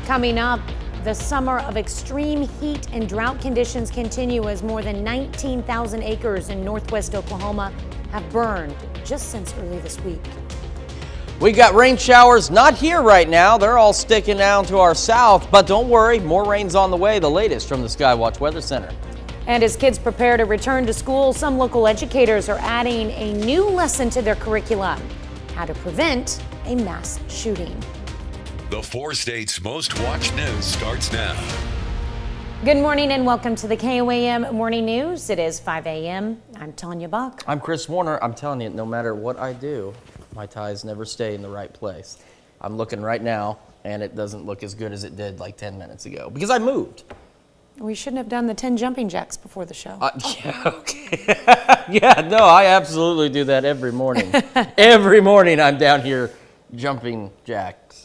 Coming up, the summer of extreme heat and drought conditions continue as more than 19,000 acres in northwest Oklahoma have burned just since early this week. We got rain showers not here right now. They're all sticking down to our south, but don't worry, more rain's on the way. The latest from the Skywatch Weather Center. And as kids prepare to return to school, some local educators are adding a new lesson to their curriculum: how to prevent a mass shooting. The 4 states' most watched news starts now. Good morning and welcome to the KOAM Morning News. It is 5 a.m. I'm Tanya Buck. I'm Chris Warner. I'm telling you, no matter what I do, my ties never stay in the right place. I'm looking right now, and it doesn't look as good as it did like 10 minutes ago because I moved. We shouldn't have done the 10 jumping jacks before the show. Yeah, okay. Yeah, no, I absolutely do that every morning. Every morning I'm down here jumping jacks.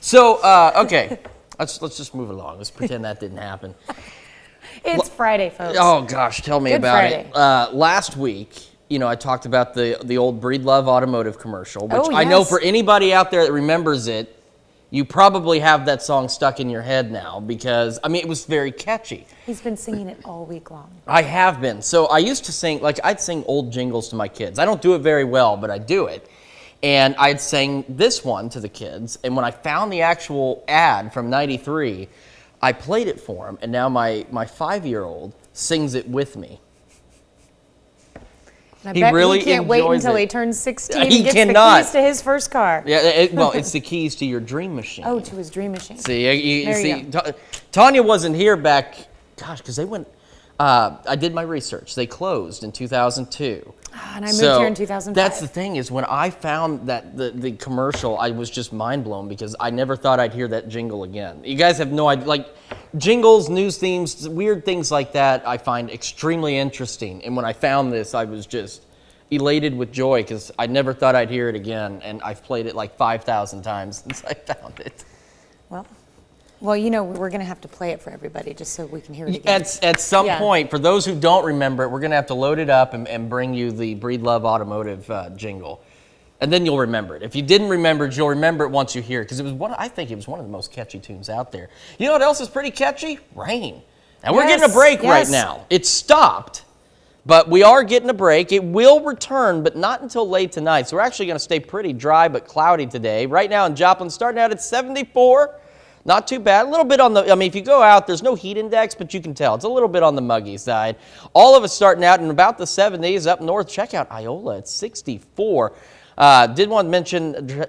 So, okay, let's just move along. Let's pretend that didn't happen. It's Friday, folks. Oh, gosh, tell me Good about Friday. it. Last week, I talked about the old Breedlove automotive commercial, which I know for anybody out there that remembers it, you probably have that song stuck in your head now because, it was very catchy. He's been singing it all week long. I have been. So I used to sing, I'd sing old jingles to my kids. I don't do it very well, but I do it. And I'd sing this one to the kids. And when I found the actual ad from '93, I played it for them. And now my 5-year-old sings it with me. I bet really he can't wait until it. he turns 16 He and gets cannot. the keys to his first car. Yeah, it's the keys to your dream machine. Oh, to his dream machine. See, you There you see, Tanya wasn't here back, because they went, I did my research. They closed in 2002. And I moved here in 2005. That's the thing is when I found that the commercial, I was just mind blown because I never thought I'd hear that jingle again. You guys have no idea, jingles, news themes, weird things like that I find extremely interesting. And when I found this, I was just elated with joy because I never thought I'd hear it again. And I've played it 5,000 times since I found it. Well, we're going to have to play it for everybody just so we can hear it again. At some point, for those who don't remember it, we're going to have to load it up and bring you the Breedlove automotive jingle. And then you'll remember it. If you didn't remember it, you'll remember it once you hear it because I think it was one of the most catchy tunes out there. You know what else is pretty catchy? Rain. And we're getting a break right now. It stopped, but we are getting a break. It will return, but not until late tonight. So we're actually going to stay pretty dry but cloudy today. Right now in Joplin, starting out at 74. Not too bad. A little bit on the, if you go out, there's no heat index, but you can tell. It's a little bit on the muggy side. All of us starting out in about the 70s. Up north, check out Iola at 64. Did want to mention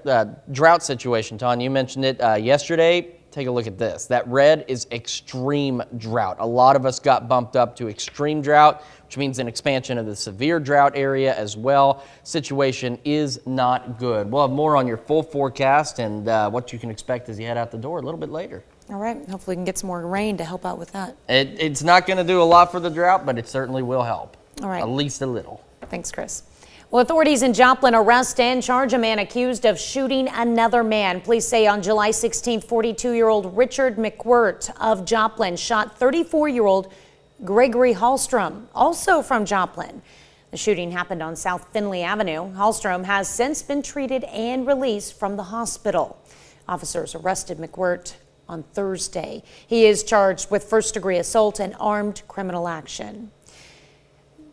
drought situation, Ton. You mentioned it yesterday. Take a look at this. That red is extreme drought. A lot of us got bumped up to extreme drought, which means an expansion of the severe drought area as well. Situation is not good. We'll have more on your full forecast and what you can expect as you head out the door a little bit later. All right. Hopefully we can get some more rain to help out with that. It's not going to do a lot for the drought, but it certainly will help. All right. At least a little. Thanks, Chris. Well, authorities in Joplin arrest and charge a man accused of shooting another man. Police say on July 16th, 42-year-old Richard McWhirt of Joplin shot 34-year-old Gregory Hallstrom, also from Joplin. The shooting happened on South Finley Avenue. Hallstrom has since been treated and released from the hospital. Officers arrested McWhirt on Thursday. He is charged with first-degree assault and armed criminal action.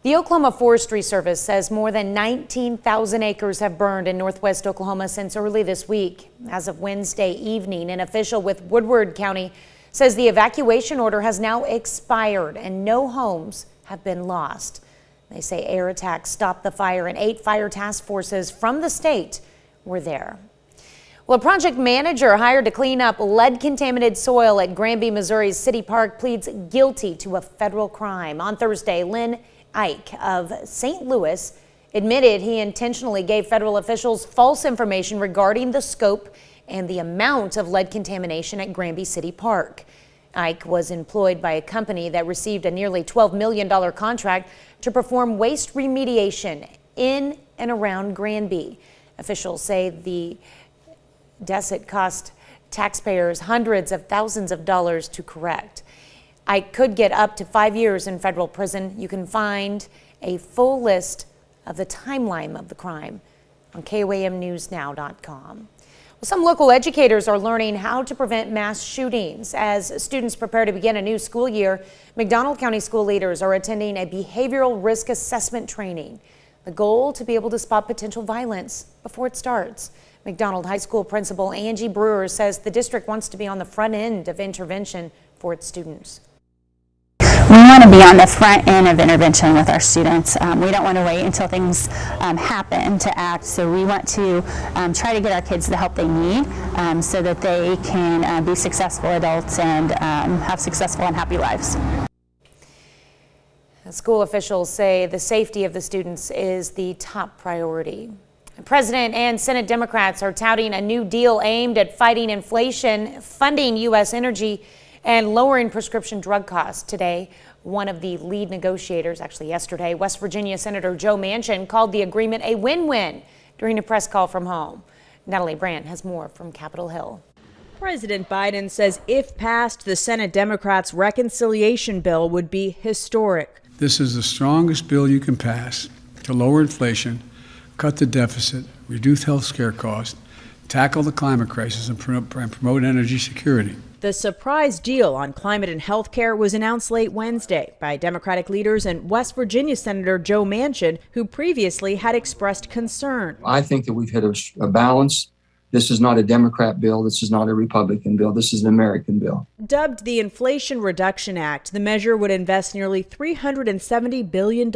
The Oklahoma Forestry Service says more than 19,000 acres have burned in northwest Oklahoma since early this week. As of Wednesday evening, an official with Woodward County says the evacuation order has now expired and no homes have been lost. They say air attacks stopped the fire and 8 fire task forces from the state were there. Well, a project manager hired to clean up lead-contaminated soil at Granby, Missouri's City Park pleads guilty to a federal crime. On Thursday, Lynn Ike of St. Louis admitted he intentionally gave federal officials false information regarding the scope and the amount of lead contamination at Granby City Park. Ike was employed by a company that received a nearly $12 million contract to perform waste remediation in and around Granby. Officials say the deficit cost taxpayers hundreds of thousands of dollars to correct. I could get up to 5 years in federal prison. You can find a full list of the timeline of the crime on KOAMnewsnow.com. Some local educators are learning how to prevent mass shootings. As students prepare to begin a new school year, McDonald County school leaders are attending a behavioral risk assessment training. The goal to be able to spot potential violence before it starts. McDonald High School Principal Angie Brewer says the district wants to be on the front end of intervention for its students. We want to be on the front end of intervention with our students. We don't want to wait until things happen to act, so we want to try to get our kids the help they need so that they can be successful adults and have successful and happy lives. School officials say the safety of the students is the top priority. President and Senate Democrats are touting a new deal aimed at fighting inflation, funding U.S. energy, and lowering prescription drug costs. Today, one of the lead negotiators, actually yesterday, West Virginia Senator Joe Manchin, called the agreement a win-win during a press call from home. Natalie Brandt has more from Capitol Hill. President Biden says if passed, the Senate Democrats' reconciliation bill would be historic. This is the strongest bill you can pass to lower inflation, cut the deficit, reduce health care costs, tackle the climate crisis, and promote energy security. The surprise deal on climate and health care was announced late Wednesday by Democratic leaders and West Virginia Senator Joe Manchin, who previously had expressed concern. I think that we've hit a balance. This is not a Democrat bill. This is not a Republican bill. This is an American bill. Dubbed the Inflation Reduction Act, the measure would invest nearly $370 billion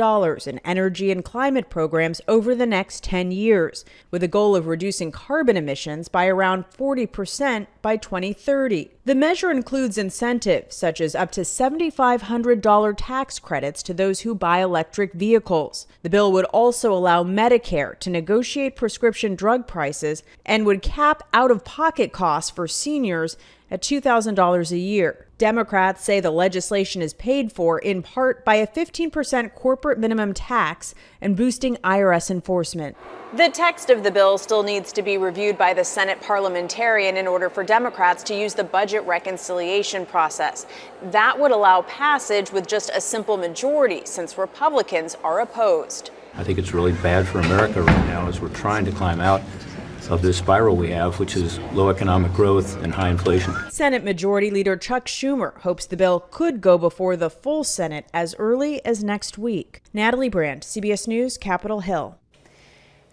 in energy and climate programs over the next 10 years, with a goal of reducing carbon emissions by around 40% by 2030. The measure includes incentives such as up to $7,500 tax credits to those who buy electric vehicles. The bill would also allow Medicare to negotiate prescription drug prices and would cap out-of-pocket costs for seniors at $2,000 a year. Democrats say the legislation is paid for in part by a 15% corporate minimum tax and boosting IRS enforcement. The text of the bill still needs to be reviewed by the Senate parliamentarian in order for Democrats to use the budget reconciliation process. That would allow passage with just a simple majority, since Republicans are opposed. I think it's really bad for America right now as we're trying to climb out of this spiral we have, which is low economic growth and high inflation. Senate Majority Leader Chuck Schumer hopes the bill could go before the full Senate as early as next week. Natalie Brandt, CBS News, Capitol Hill.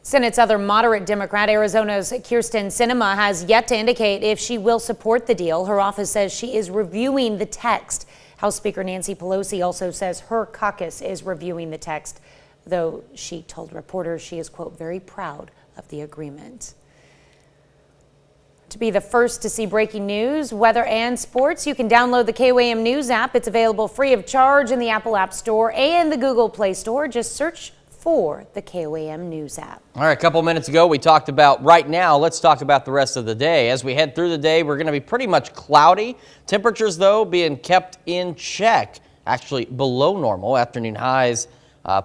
Senate's other moderate Democrat, Arizona's Kyrsten Sinema, has yet to indicate if she will support the deal. Her office says she is reviewing the text. House Speaker Nancy Pelosi also says her caucus is reviewing the text, though she told reporters she is, quote, very proud of the agreement. To be the first to see breaking news, weather, and sports, you can download the KOAM News app. It's available free of charge in the Apple App Store and the Google Play Store. Just search for the KOAM News app. All right, a couple minutes ago, we talked about right now. Let's talk about the rest of the day. As we head through the day, we're going to be pretty much cloudy. Temperatures, though, being kept in check, actually below normal. Afternoon highs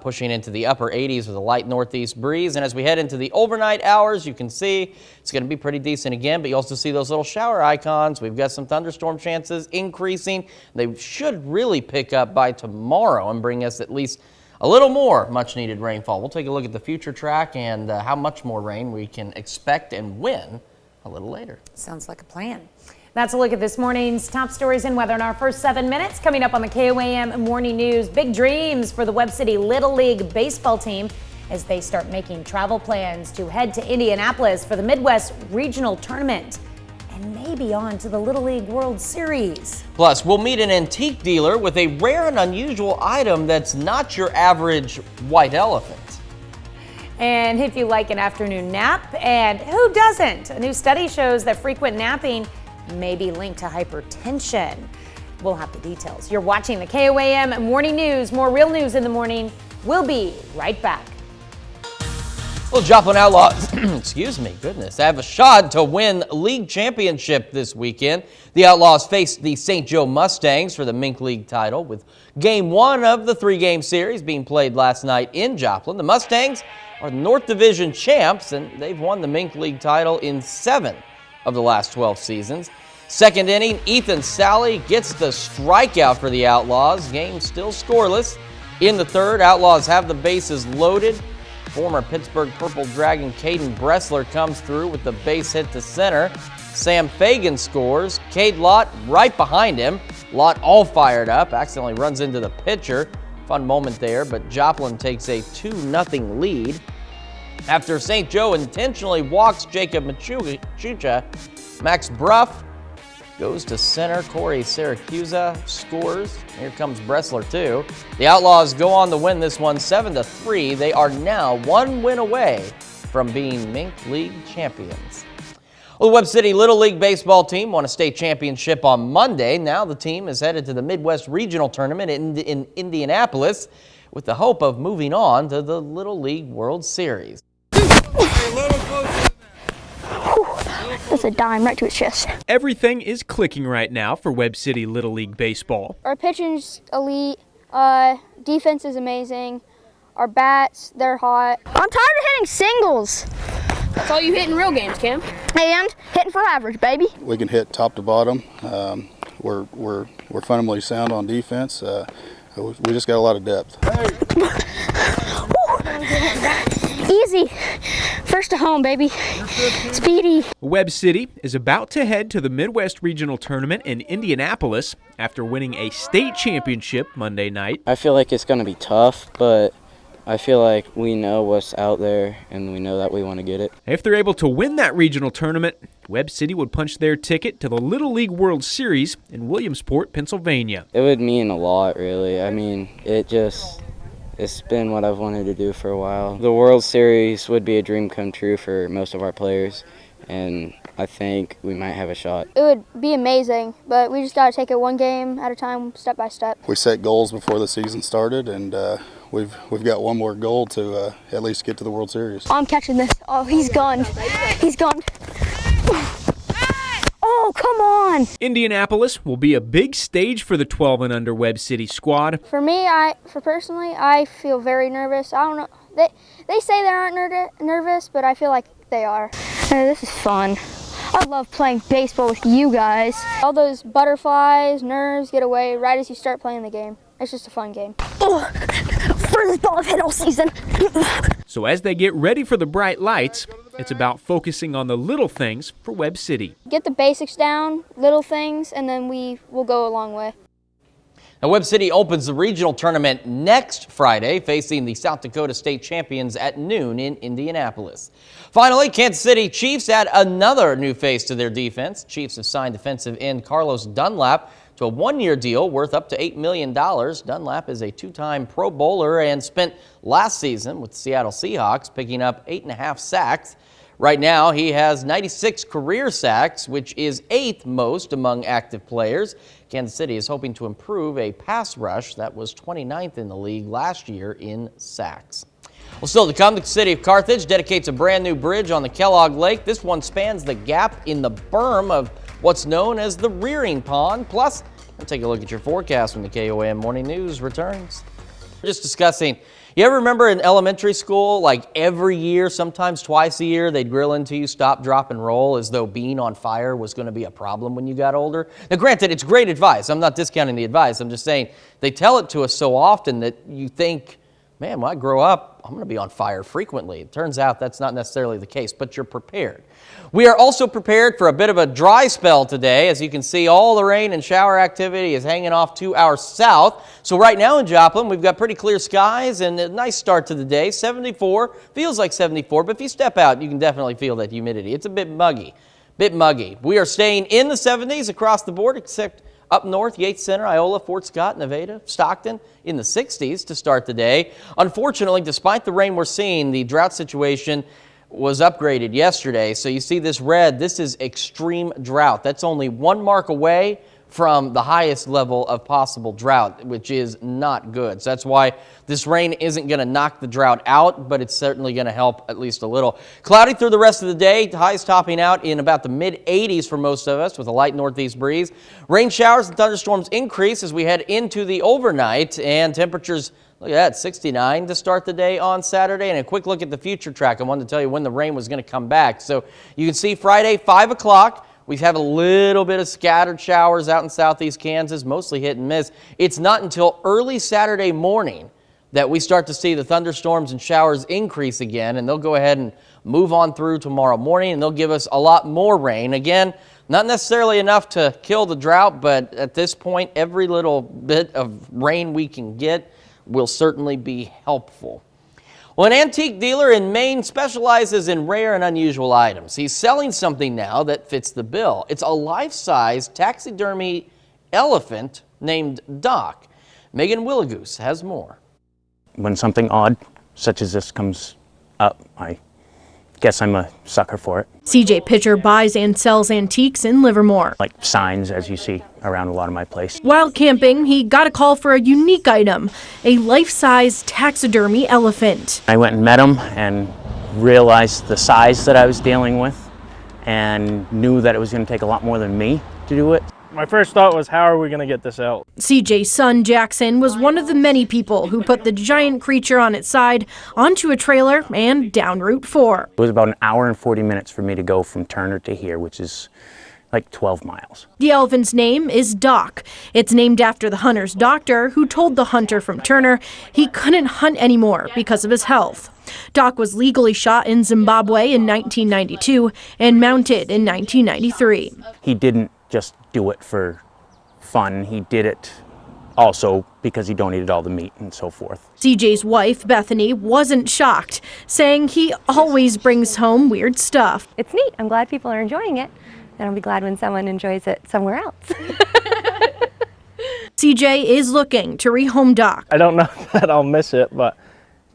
pushing into the upper 80s with a light northeast breeze. And as we head into the overnight hours, you can see it's going to be pretty decent again, but you also see those little shower icons. We've got some thunderstorm chances increasing. They should really pick up by tomorrow and bring us at least a little more much needed rainfall. We'll take a look at the future track and how much more rain we can expect and when a little later. Sounds like a plan. That's a look at this morning's top stories and weather in our first 7 minutes. Coming up on the KOAM Morning News, big dreams for the Webb City Little League baseball team as they start making travel plans to head to Indianapolis for the Midwest Regional Tournament and maybe on to the Little League World Series. Plus, we'll meet an antique dealer with a rare and unusual item that's not your average white elephant. And if you like an afternoon nap, and who doesn't? A new study shows that frequent napping may be linked to hypertension. We'll have the details. You're watching the KOAM Morning News. More real news in the morning. We'll be right back. Well, Joplin Outlaws, excuse me, goodness, have a shot to win league championship this weekend. The Outlaws face the St. Joe Mustangs for the Mink League title, with Game 1 of the 3-game series being played last night in Joplin. The Mustangs are the North Division champs, and they've won the Mink League title in 7 of the last 12 seasons. Second inning, Ethan Sally gets the strikeout for the Outlaws. Game still scoreless. In the third, Outlaws have the bases loaded. Former Pittsburgh Purple Dragon Caden Bressler comes through with the base hit to center. Sam Fagan scores. Cade Lott right behind him. Lott all fired up, accidentally runs into the pitcher. Fun moment there, but Joplin takes a 2-0 lead. After St. Joe intentionally walks Jacob Machuca, Max Bruff goes to center. Corey Siracusa scores. Here comes Bressler too. The Outlaws go on to win this one 7-3. They are now 1 win away from being Mink League champions. Well, the Webb City Little League baseball team won a state championship on Monday. Now the team is headed to the Midwest Regional Tournament in Indianapolis with the hope of moving on to the Little League World Series. That's a dime right to his chest. Everything is clicking right now for Webb City Little League baseball. Our pitching's elite. Defense is amazing. Our bats, they're hot. I'm tired of hitting singles. That's all you hit in real games, Cam. And hitting for average, baby. We can hit top to bottom. We're fundamentally sound on defense. We just got a lot of depth. Easy. First to home, baby. Speedy. Webb City is about to head to the Midwest Regional Tournament in Indianapolis after winning a state championship Monday night. I feel like it's going to be tough, but I feel like we know what's out there and we know that we want to get it. If they're able to win that regional tournament, Webb City would punch their ticket to the Little League World Series in Williamsport, Pennsylvania. It would mean a lot, really. I mean, it's been what I've wanted to do for a while. The World Series would be a dream come true for most of our players, and I think we might have a shot. It would be amazing, but we just got to take it one game at a time, step by step. We set goals before the season started, and we've got one more goal to at least get to the World Series. I'm catching this. Oh, he's gone. He's gone. Oh, come on. Indianapolis will be a big stage for the 12 and under Webb City squad. For me, personally, I feel very nervous. I don't know. They say they aren't nervous, but I feel like they are. Hey, this is fun. I love playing baseball with you guys. All those butterflies, nerves get away right as you start playing the game. It's just a fun game. Oh, furthest ball I've hit all season. So as they get ready for the bright lights, it's about focusing on the little things for Webb City. Get the basics down, little things, and then we will go a long way. Now, Webb City opens the regional tournament next Friday, facing the South Dakota State champions at noon in Indianapolis. Finally, Kansas City Chiefs add another new face to their defense. Chiefs have signed defensive end Carlos Dunlap to a one-year deal worth up to $8 million. Dunlap is a two-time Pro Bowler and spent last season with the Seattle Seahawks, picking up 8.5 sacks. Right now, he has 96 career sacks, which is 8th most among active players. Kansas City is hoping to improve a pass rush that was 29th in the league last year in sacks. Well, still to come, the city of Carthage dedicates a brand new bridge on the Kellogg Lake. This one spans the gap in the berm of what's known as the Rearing Pond. Plus, we'll take a look at your forecast when the KOAM Morning News returns. We're just discussing, you ever remember in elementary school, like every year, sometimes twice a year, they'd grill into you, stop, drop, and roll as though being on fire was going to be a problem when you got older? Now, granted, it's great advice. I'm not discounting the advice. I'm just saying they tell it to us so often that you think, man, when I grow up, I'm going to be on fire frequently. It turns out that's not necessarily the case, but you're prepared. We are also prepared for a bit of a dry spell today. As you can see, all the rain and shower activity is hanging off to our south. So right now in Joplin, we've got pretty clear skies and a nice start to the day. 74, feels like 74, but if you step out, you can definitely feel that humidity. It's a bit muggy. We are staying in the 70s across the board, except up north, Yates Center, Iola, Fort Scott, Nevada, Stockton in the 60s to start the day. Unfortunately, despite the rain we're seeing, the drought situation was upgraded yesterday. So you see this red, this is extreme drought. That's only 1 mark away from the highest level of possible drought, which is not good. So that's why this rain isn't going to knock the drought out, but it's certainly going to help at least a little. Cloudy through the rest of the day, highs topping out in about the mid-80s for most of us with a light northeast breeze. Rain showers and thunderstorms increase as we head into the overnight, and temperatures, look at that, 69 to start the day on Saturday. And a quick look at the future track. I wanted to tell you when the rain was going to come back. So you can see Friday, 5 o'clock. We've had a little bit of scattered showers out in southeast Kansas, mostly hit and miss. It's not until early Saturday morning that we start to see the thunderstorms and showers increase again, and they'll go ahead and move on through tomorrow morning, and they'll give us a lot more rain. Again, not necessarily enough to kill the drought, but at this point, every little bit of rain we can get will certainly be helpful. Well, an antique dealer in Maine specializes in rare and unusual items. He's selling something now that fits the bill. It's a life-size taxidermy elephant named Doc. Megan Willagoose has more. When something odd such as this comes up, I guess I'm a sucker for it. CJ Pitcher buys and sells antiques in Livermore. Like signs, as you see around a lot of my place. While camping, he got a call for a unique item, a life-size taxidermy elephant. I went and met him and realized the size that I was dealing with and knew that it was going to take a lot more than me to do it. My first thought was, how are we going to get this out? CJ's son, Jackson, was one of the many people who put the giant creature on its side onto a trailer and down Route 4. It was about an hour and 40 minutes for me to go from Turner to here, which is like 12 miles. The elephant's name is Doc. It's named after the hunter's doctor who told the hunter from Turner he couldn't hunt anymore because of his health. Doc was legally shot in Zimbabwe in 1992 and mounted in 1993. He didn't just do it for fun. He did it also because he donated all the meat and so forth. CJ's wife, Bethany, wasn't shocked, saying he always brings home weird stuff. It's neat. I'm glad people are enjoying it, and I'll be glad when someone enjoys it somewhere else. CJ is looking to rehome Doc. I don't know that I'll miss it, but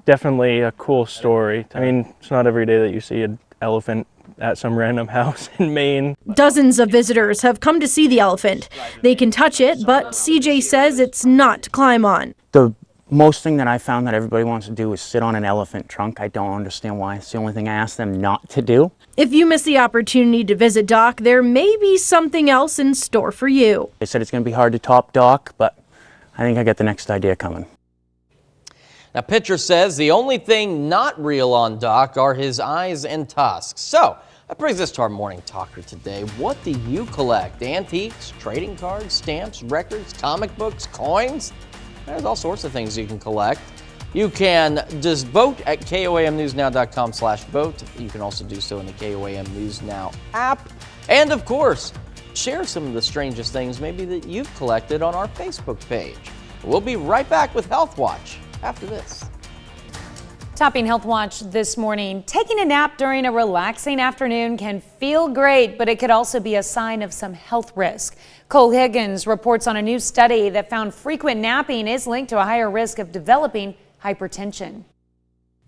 definitely a cool story. I mean, it's not every day that you see an elephant at some random house in Maine. Dozens of visitors have come to see the elephant. They can touch it, but CJ says it's not to climb on. The most thing that I found that everybody wants to do is sit on an elephant trunk. I don't understand why. It's the only thing I ask them not to do. If you miss the opportunity to visit Doc, there may be something else in store for you. They said it's going to be hard to top Doc, but I think I got the next idea coming. Now, Pitcher says the only thing not real on Doc are his eyes and tusks. So, that brings us to our morning talker today. What do you collect? Antiques, trading cards, stamps, records, comic books, coins? There's all sorts of things you can collect. You can just vote at KOAMNewsNow.com/vote. You can also do so in the KOAM News Now app. And, of course, share some of the strangest things maybe that you've collected on our Facebook page. We'll be right back with Health Watch after this. Topping Health Watch this morning, taking a nap during a relaxing afternoon can feel great, but it could also be a sign of some health risk. Cole Higgins reports on a new study that found frequent napping is linked to a higher risk of developing hypertension.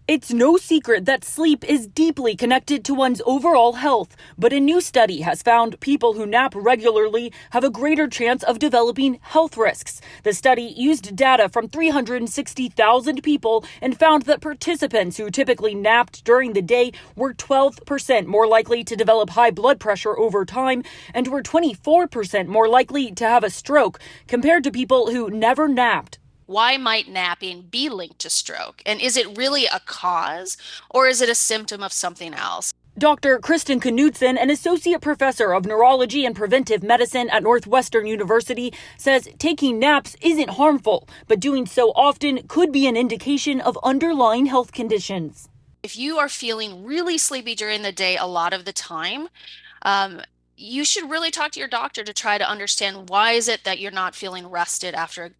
It's no secret that sleep is deeply connected to one's overall health, but a new study has found people who nap regularly have a greater chance of developing health risks. The study used data from 360,000 people and found that participants who typically napped during the day were 12% more likely to develop high blood pressure over time and were 24% more likely to have a stroke compared to people who never napped. Why might napping be linked to stroke? And is it really a cause, or is it a symptom of something else? Dr. Kristen Knudsen, an associate professor of neurology and preventive medicine at Northwestern University, says taking naps isn't harmful, but doing so often could be an indication of underlying health conditions. If you are feeling really sleepy during the day a lot of the time, you should really talk to your doctor to try to understand why is it that you're not feeling rested after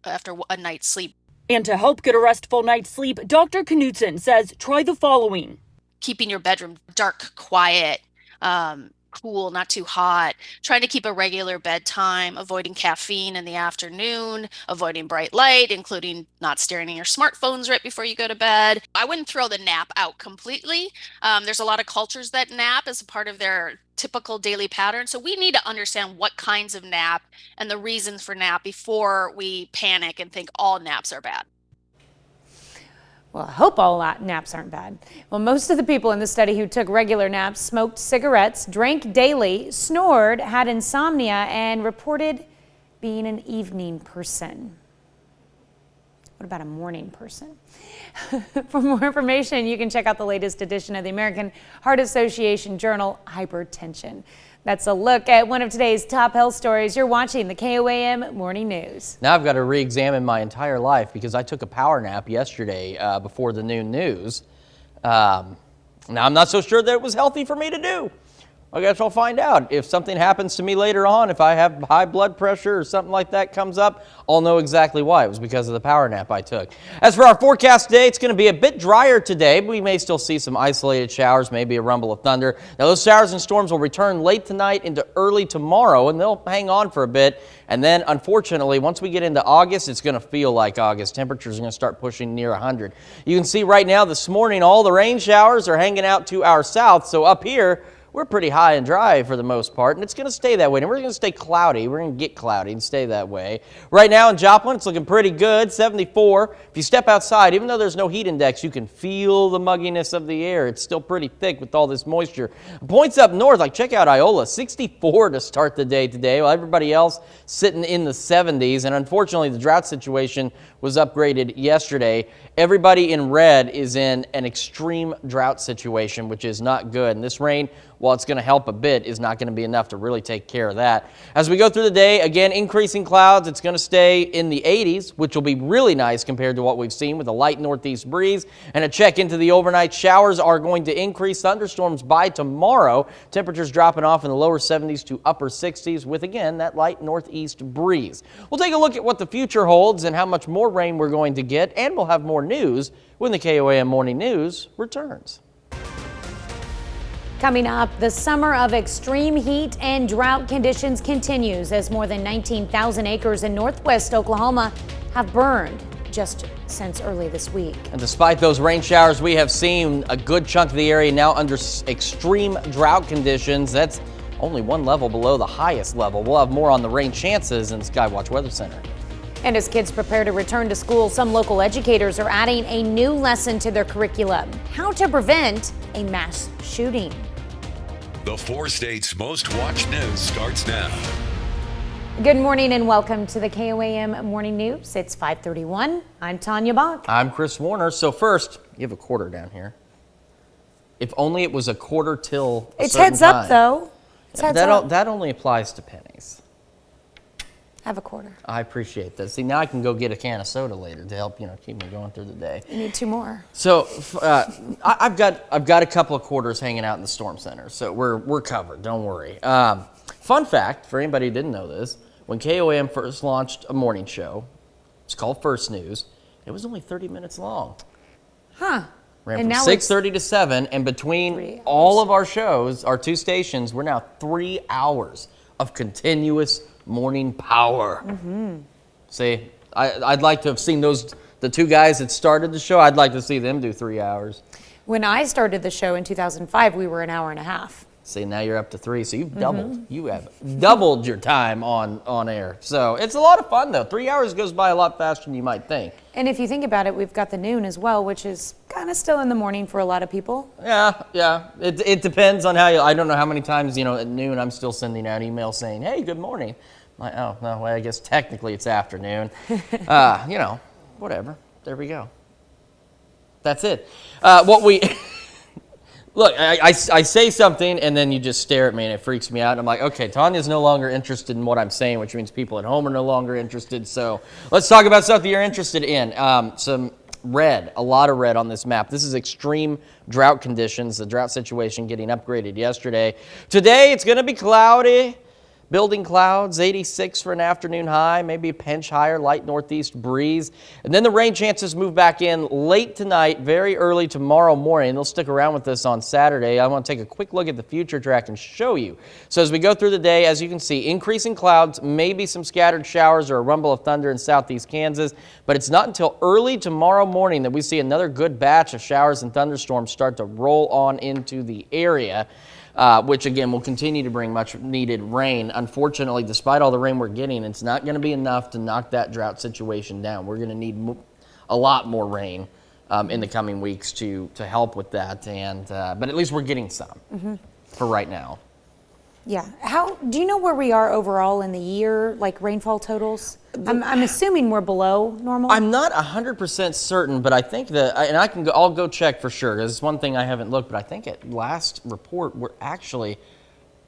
a night's sleep. And to help get a restful night's sleep, Dr. Knudsen says try the following. Keeping your bedroom dark, quiet, cool, not too hot, trying to keep a regular bedtime, avoiding caffeine in the afternoon, avoiding bright light, including not staring at your smartphones right before you go to bed. I wouldn't throw the nap out completely. There's a lot of cultures that nap as a part of their typical daily pattern. So we need to understand what kinds of nap and the reasons for nap before we panic and think all naps are bad. Well, I hope all naps aren't bad. Well, most of the people in the study who took regular naps smoked cigarettes, drank daily, snored, had insomnia, and reported being an evening person. What about a morning person? For more information, you can check out the latest edition of the American Heart Association journal, Hypertension. That's a look at one of today's top health stories. You're watching the KOAM Morning News. Now I've got to re-examine my entire life because I took a power nap yesterday before the noon news. Now I'm not so sure that it was healthy for me to do. I guess I'll find out. If something happens to me later on, if I have high blood pressure or something like that comes up, I'll know exactly why. It was because of the power nap I took. As for our forecast today, it's going to be a bit drier today, but we may still see some isolated showers, maybe a rumble of thunder. Now those showers and storms will return late tonight into early tomorrow, and they'll hang on for a bit. And then, unfortunately, once we get into August, it's going to feel like August. Temperatures are going to start pushing near 100. You can see right now this morning, all the rain showers are hanging out to our south. So up here, we're pretty high and dry for the most part, and it's going to stay that way. And we're going to stay cloudy. We're going to get cloudy and stay that way. Right now in Joplin, it's looking pretty good, 74. If you step outside, even though there's no heat index, you can feel the mugginess of the air. It's still pretty thick with all this moisture. Points up north, like check out Iola, 64 to start the day today, while everybody else sitting in the 70s. And unfortunately, the drought situation was upgraded yesterday. Everybody in red is in an extreme drought situation, which is not good. And this rain, while it's going to help a bit, is not going to be enough to really take care of that. As we go through the day, again, increasing clouds. It's going to stay in the 80s, which will be really nice compared to what we've seen with a light northeast breeze. And a check into the overnight showers are going to increase thunderstorms by tomorrow. Temperatures dropping off in the lower 70s to upper 60s with, again, that light northeast breeze. We'll take a look at what the future holds and how much more rain we're going to get, and we'll have more news when the KOAM Morning News returns. Coming up, the summer of extreme heat and drought conditions continues as more than 19,000 acres in northwest Oklahoma have burned just since early this week. And despite those rain showers we have seen, a good chunk of the area now under extreme drought conditions. That's only one level below the highest level. We'll have more on the rain chances in the Skywatch Weather Center. And as kids prepare to return to school, some local educators are adding a new lesson to their curriculum: how to prevent a mass shooting. The 4 states' most watched news starts now. Good morning and welcome to the KOAM Morning News. It's 5:31. I'm Tanya Bach. I'm Chris Warner. So first, you have a quarter down here. If only it was a quarter till a It's certain heads up, time. though. It's heads up. That only applies to pennies. Have a quarter. I appreciate that. See, now I can go get a can of soda later to help, keep me going through the day. You need 2 more. So I've got a couple of quarters hanging out in the Storm Center, so we're covered. Don't worry. Fun fact for anybody who didn't know this: when KOAM first launched a morning show, it's called First News. It was only 30 minutes long. Huh. Ran And from now 6:30 to 7, and between all of our shows, our 2 stations, we're now 3 hours of continuous morning power. Mm-hmm. See, I'd like to have seen the 2 guys that started the show. I'd like to see them do 3 hours. When I started the show in 2005, we were an hour and a half. See, now you're up to 3, so you've doubled. You have doubled your time on air. So it's a lot of fun, though. 3 hours goes by a lot faster than you might think. And if you think about it, we've got the noon as well, which is kind of still in the morning for a lot of people. Yeah. It depends on how I don't know how many times, at noon I'm still sending out emails saying, hey, good morning. I'm like, oh, no, well, I guess technically it's afternoon. Whatever. There we go. That's it. Look, I say something and then you just stare at me and it freaks me out. And I'm like, okay, Tanya's no longer interested in what I'm saying, which means people at home are no longer interested. So let's talk about stuff that you're interested in. Some red, a lot of red on this map. This is extreme drought conditions, the drought situation getting upgraded yesterday. Today it's going to be cloudy. Building clouds, 86 for an afternoon high, maybe a pinch higher, light northeast breeze. And then the rain chances move back in late tonight, very early tomorrow morning. They'll stick around with us on Saturday. I want to take a quick look at the future track and show you. So as we go through the day, as you can see, increasing clouds, maybe some scattered showers or a rumble of thunder in southeast Kansas. But it's not until early tomorrow morning that we see another good batch of showers and thunderstorms start to roll on into the area. Which again will continue to bring much needed rain. Unfortunately, despite all the rain we're getting, it's not going to be enough to knock that drought situation down. We're going to need a lot more rain in the coming weeks to help with that. But at least we're getting some for right now. Yeah. How do you know where we are overall in the year, like rainfall totals? I'm assuming we're below normal. I'm not 100% certain, but I think that, and I'll go check for sure. There's one thing I haven't looked, but I think at last report we're actually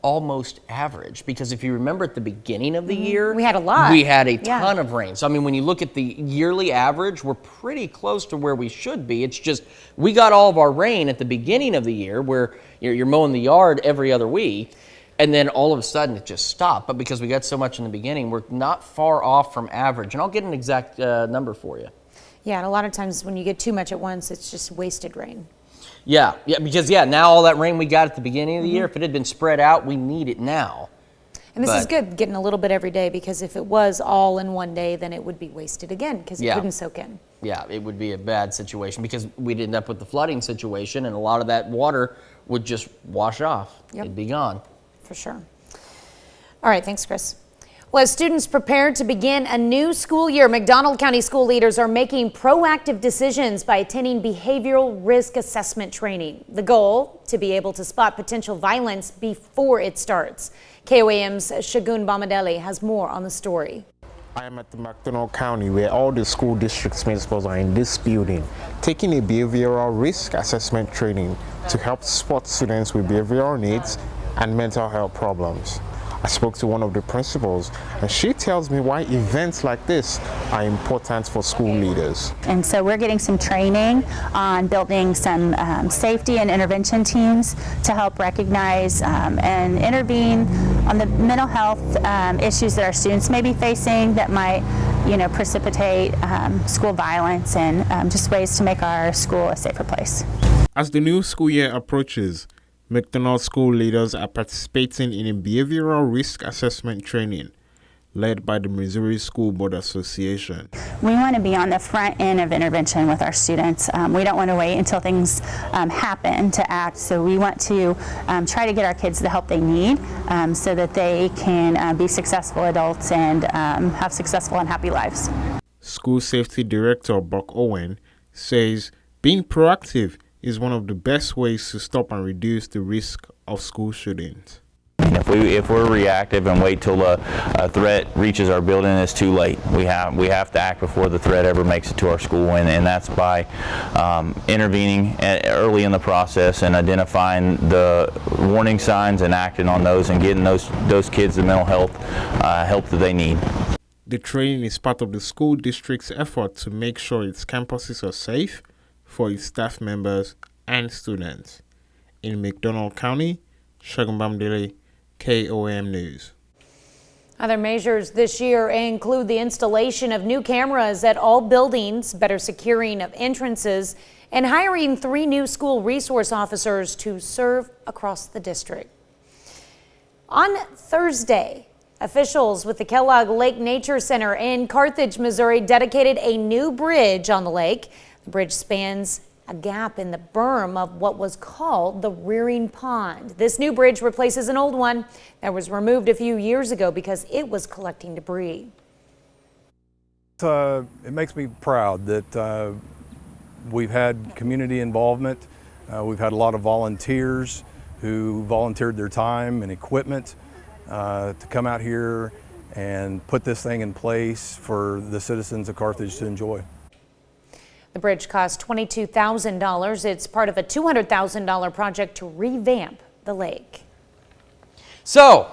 almost average, because if you remember at the beginning of the year, we had a lot. We had a ton of rain. So I mean, when you look at the yearly average, we're pretty close to where we should be. It's just we got all of our rain at the beginning of the year, where you're mowing the yard every other week, and then all of a sudden it just stopped. But because we got so much in the beginning, we're not far off from average. And I'll get an exact number for you. Yeah, and a lot of times when you get too much at once, it's just wasted rain. Yeah, because now all that rain we got at the beginning of the year, if it had been spread out, we need it now. And this is good, getting a little bit every day, because if it was all in one day, then it would be wasted again, because it couldn't soak in. Yeah, it would be a bad situation, because we'd end up with the flooding situation, and a lot of that water would just wash off. Yep. It'd be gone. For sure. All right, thanks, Chris. Well, as students prepare to begin a new school year, McDonald County school leaders are making proactive decisions by attending behavioral risk assessment training. The goal, to be able to spot potential violence before it starts. KOAM's Shagun Bamadelli has more on the story. I am at the McDonald County, where all the school districts principals are in this building, taking a behavioral risk assessment training to help support students with behavioral needs and mental health problems. I spoke to one of the principals, and she tells me why events like this are important for school leaders. And so we're getting some training on building some safety and intervention teams to help recognize and intervene on the mental health issues that our students may be facing that might, precipitate school violence, and just ways to make our school a safer place. As the new school year approaches, McDonald school leaders are participating in a behavioral risk assessment training led by the Missouri School Board Association. We want to be on the front end of intervention with our students. We don't want to wait until things happen to act, so we want to try to get our kids the help they need so that they can be successful adults and have successful and happy lives. School Safety Director Buck Owen says being proactive is one of the best ways to stop and reduce the risk of school shootings. If we're reactive and wait till a threat reaches our building, it's too late. We have to act before the threat ever makes it to our school, and that's by intervening early in the process and identifying the warning signs and acting on those and getting those kids the mental health help that they need. The training is part of the school district's effort to make sure its campuses are safe for its staff members and students. In McDonald County, Shagun Bamadelli, KOAM News. Other measures this year include the installation of new cameras at all buildings, better securing of entrances, and hiring 3 new school resource officers to serve across the district. On Thursday, officials with the Kellogg Lake Nature Center in Carthage, Missouri, dedicated a new bridge on the lake. The bridge spans a gap in the berm of what was called the Rearing Pond. This new bridge replaces an old one that was removed a few years ago because it was collecting debris. It makes me proud that we've had community involvement. We've had a lot of volunteers who volunteered their time and equipment to come out here and put this thing in place for the citizens of Carthage to enjoy. The bridge cost $22,000. It's part of a $200,000 project to revamp the lake. So,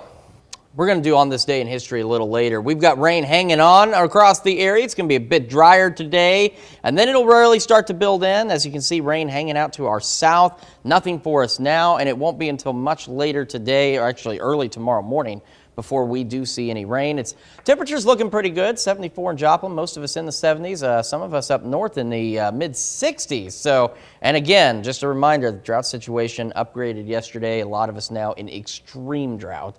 we're going to do On This Day in History a little later. We've got rain hanging on across the area. It's going to be a bit drier today, and then it'll really start to build in. As you can see, rain hanging out to our south. Nothing for us now, and it won't be until much later today, or actually early tomorrow morning, before we do see any rain. Temperatures looking pretty good, 74 in Joplin, most of us in the 70s, some of us up north in the mid-60s. So, and again, just a reminder, the drought situation upgraded yesterday. A lot of us now in extreme drought,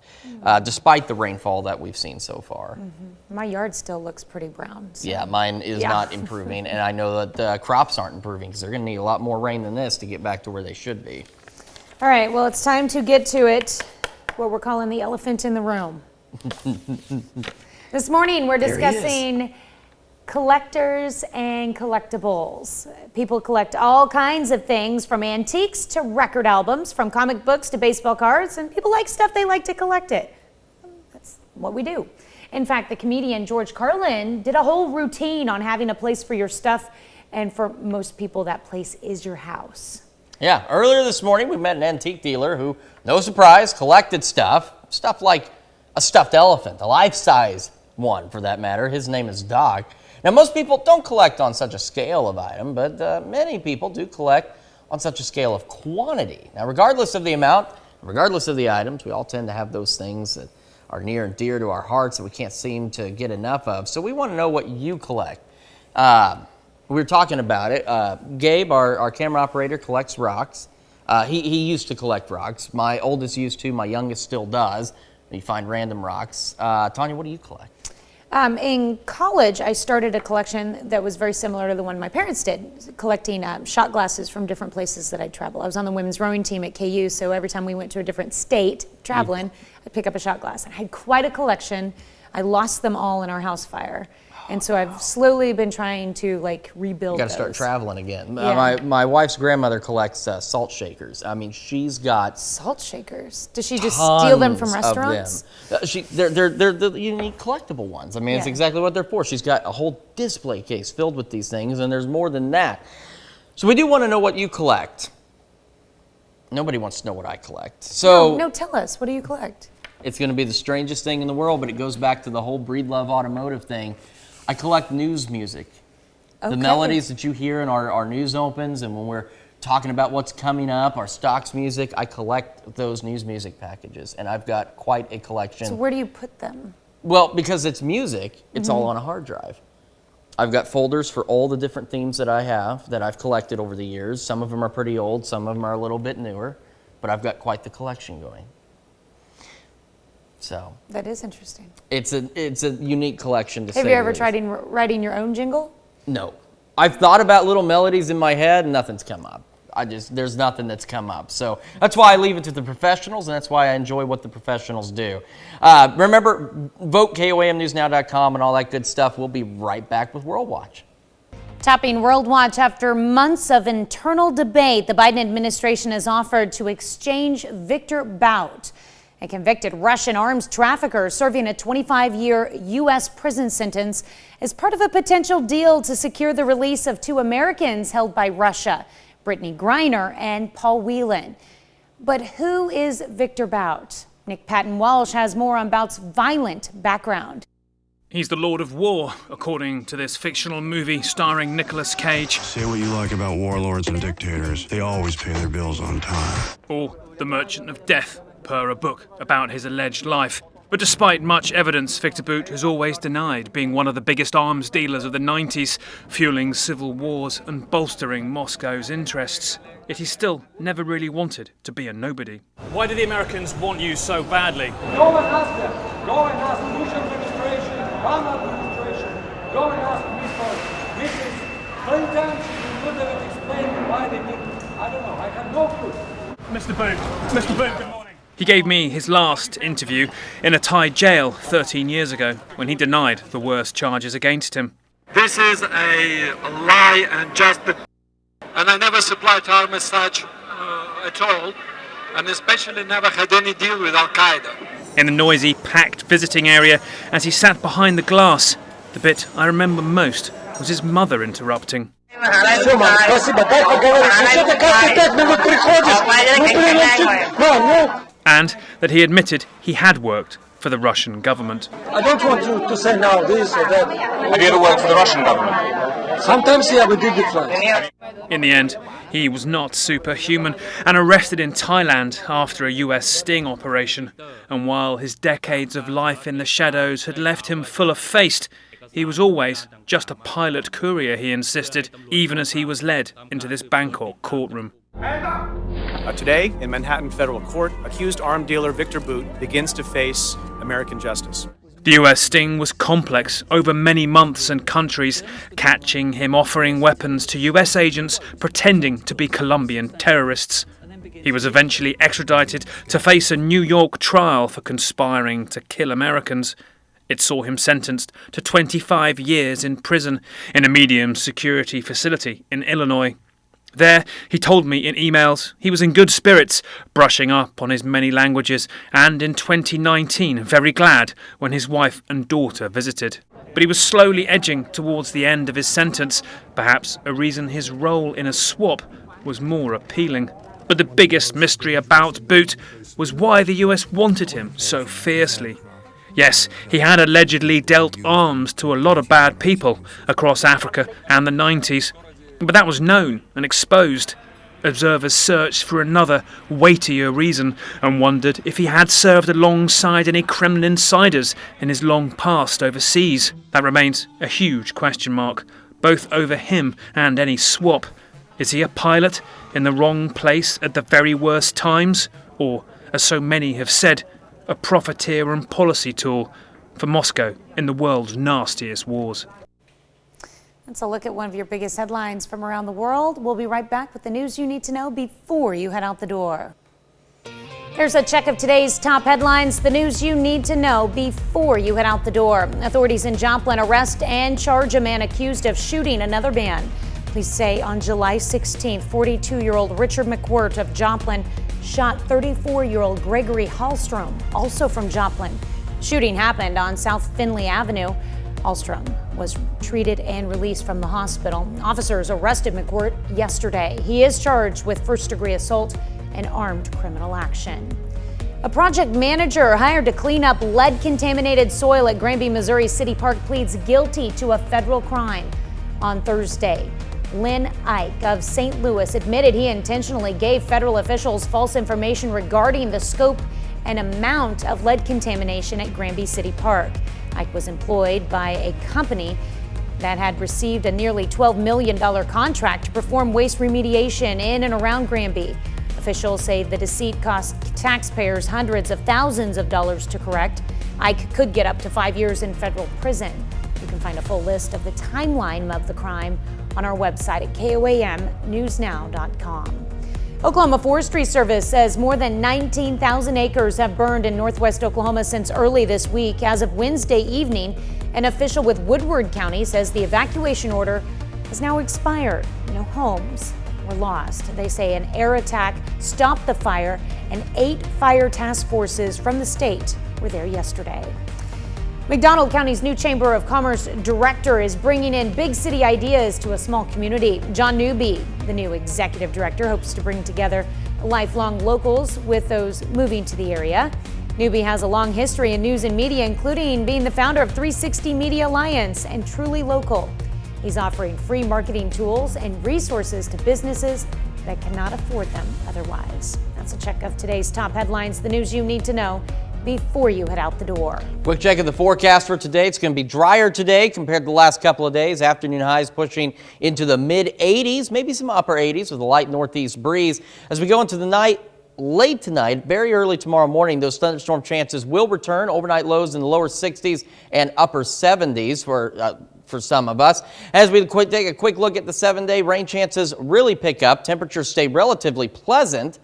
despite the rainfall that we've seen so far. My yard still looks pretty brown. So. Yeah, mine is not improving, and I know that crops aren't improving because they're going to need a lot more rain than this to get back to where they should be. All right, well, it's time to get to it. What we're calling the elephant in the room. This morning we're discussing Collectors and collectibles. People collect all kinds of things, from antiques to record albums, from comic books to baseball cards, and people like stuff, they like to collect it. That's what we do. In fact, the comedian George Carlin did a whole routine on having a place for your stuff, and for most people, that place is your house. Yeah, earlier this morning, we met an antique dealer who, no surprise, collected stuff like a stuffed elephant, a life-size one for that matter. His name is Doc. Now, most people don't collect on such a scale of item, but many people do collect on such a scale of quantity. Now, regardless of the amount, regardless of the items, we all tend to have those things that are near and dear to our hearts that we can't seem to get enough of. So we want to know what you collect. We were talking about it. Gabe, our camera operator, collects rocks. He used to collect rocks. My oldest used to. My youngest still does. You find random rocks. Tanya, what do you collect? In college, I started a collection that was very similar to the one my parents did, collecting shot glasses from different places that I'd travel. I was on the women's rowing team at KU, so every time we went to a different state traveling, I'd pick up a shot glass. I had quite a collection. I lost them all in our house fire. And so I've slowly been trying to rebuild. You got to start traveling again. Yeah. My wife's grandmother collects salt shakers. I mean, she's got salt shakers. Does she just steal them from tons restaurants? of them. They're the unique collectible ones. I mean, it's exactly what they're for. She's got a whole display case filled with these things, and there's more than that. So we do want to know what you collect. Nobody wants to know what I collect. So no, tell us. What do you collect? It's going to be the strangest thing in the world, but it goes back to the whole Breed Love Automotive thing. I collect news music. Okay. The melodies that you hear in our news opens, and when we're talking about what's coming up, our stocks music, I collect those news music packages, and I've got quite a collection. So where do you put them? Well, because it's music, it's all on a hard drive. I've got folders for all the different themes that I have that I've collected over the years. Some of them are pretty old, some of them are a little bit newer, but I've got quite the collection going. So that is interesting. It's a unique collection to say. Have you ever tried writing your own jingle? No. I've thought about little melodies in my head and nothing's come up. There's nothing that's come up. So that's why I leave it to the professionals, and that's why I enjoy what the professionals do. Remember, vote KOAMnewsnow.com and all that good stuff. We'll be right back with World Watch. Topping World Watch, after months of internal debate, the Biden administration has offered to exchange Victor Bout, a convicted Russian arms trafficker serving a 25-year U.S. prison sentence, as part of a potential deal to secure the release of two Americans held by Russia, Brittany Griner and Paul Whelan. But who is Victor Bout? Nick Patton-Walsh has more on Bout's violent background. He's the Lord of War, according to this fictional movie starring Nicolas Cage. Say what you like about warlords and dictators, they always pay their bills on time. Or The Merchant of Death, per a book about his alleged life. But despite much evidence, Victor Bout has always denied being one of the biggest arms dealers of the 90s, fueling civil wars and bolstering Moscow's interests. Yet he still never really wanted to be a nobody. Why do the Americans want you so badly? Go and ask them. Go and ask the Bush administration, Obama administration. Go and ask Mrs. Clinton. She would have explained why they didn't. I don't know. I have no clue. Mr. Bout, good morning. He gave me his last interview in a Thai jail 13 years ago when he denied the worst charges against him. This is a lie and and I never supplied arms as such at all, and especially never had any deal with Al-Qaeda. In a noisy, packed visiting area, as he sat behind the glass, the bit I remember most was his mother interrupting. And that he admitted he had worked for the Russian government. I don't want you to say now this or that. Have you ever worked for the Russian government? Sometimes, yeah, we did different. In the end, he was not superhuman and arrested in Thailand after a US sting operation. And while his decades of life in the shadows had left him full of face, he was always just a pilot courier, he insisted, even as he was led into this Bangkok courtroom. Today, in Manhattan federal court, accused arms dealer Victor Bout begins to face American justice. The US sting was complex over many months and countries, catching him offering weapons to US agents pretending to be Colombian terrorists. He was eventually extradited to face a New York trial for conspiring to kill Americans. It saw him sentenced to 25 years in prison in a medium security facility in Illinois. There, he told me in emails he was in good spirits, brushing up on his many languages, and in 2019 very glad when his wife and daughter visited. But he was slowly edging towards the end of his sentence, perhaps a reason his role in a swap was more appealing. But the biggest mystery about Boot was why the US wanted him so fiercely. Yes, he had allegedly dealt arms to a lot of bad people across Africa and the 90s, but that was known and exposed. Observers searched for another, weightier reason and wondered if he had served alongside any Kremlin insiders in his long past overseas. That remains a huge question mark, both over him and any swap. Is he a pilot in the wrong place at the very worst times? Or, as so many have said, a profiteer and policy tool for Moscow in the world's nastiest wars? That's a look at one of your biggest headlines from around the world. We'll be right back with the news you need to know before you head out the door. Here's a check of today's top headlines, the news you need to know before you head out the door. Authorities in Joplin arrest and charge a man accused of shooting another man. Police say on July 16th, 42-year-old Richard McWhirt of Joplin shot 34-year-old Gregory Hallstrom, also from Joplin. Shooting happened on South Finley Avenue. Hallstrom was treated and released from the hospital. Officers arrested McWhirt yesterday. He is charged with first-degree assault and armed criminal action. A project manager hired to clean up lead-contaminated soil at Granby, Missouri City Park pleads guilty to a federal crime. On Thursday, Lynn Ike of St. Louis admitted he intentionally gave federal officials false information regarding the scope and amount of lead contamination at Granby City Park. Ike was employed by a company that had received a nearly $12 million contract to perform waste remediation in and around Granby. Officials say the deceit cost taxpayers hundreds of thousands of dollars to correct. Ike could get up to 5 years in federal prison. You can find a full list of the timeline of the crime on our website at KOAMnewsnow.com. Oklahoma Forestry Service says more than 19,000 acres have burned in northwest Oklahoma since early this week. As of Wednesday evening, an official with Woodward County says the evacuation order has now expired. No homes were lost. They say an air attack stopped the fire, and 8 fire task forces from the state were there yesterday. McDonald County's new Chamber of Commerce director is bringing in big city ideas to a small community. John Newby, the new executive director, hopes to bring together lifelong locals with those moving to the area. Newby has a long history in news and media, including being the founder of 360 Media Alliance and Truly Local. He's offering free marketing tools and resources to businesses that cannot afford them otherwise. That's a check of today's top headlines, the news you need to know before you head out the door. Quick check of the forecast for today. It's going to be drier today compared to the last couple of days. Afternoon highs pushing into the mid 80s, maybe some upper 80s with a light northeast breeze. As we go into the night, late tonight, very early tomorrow morning, those thunderstorm chances will return. Overnight lows in the lower 60s and upper 70s for some of us. As we take a quick look at the 7-day, rain chances really pick up. Temperatures stay relatively pleasant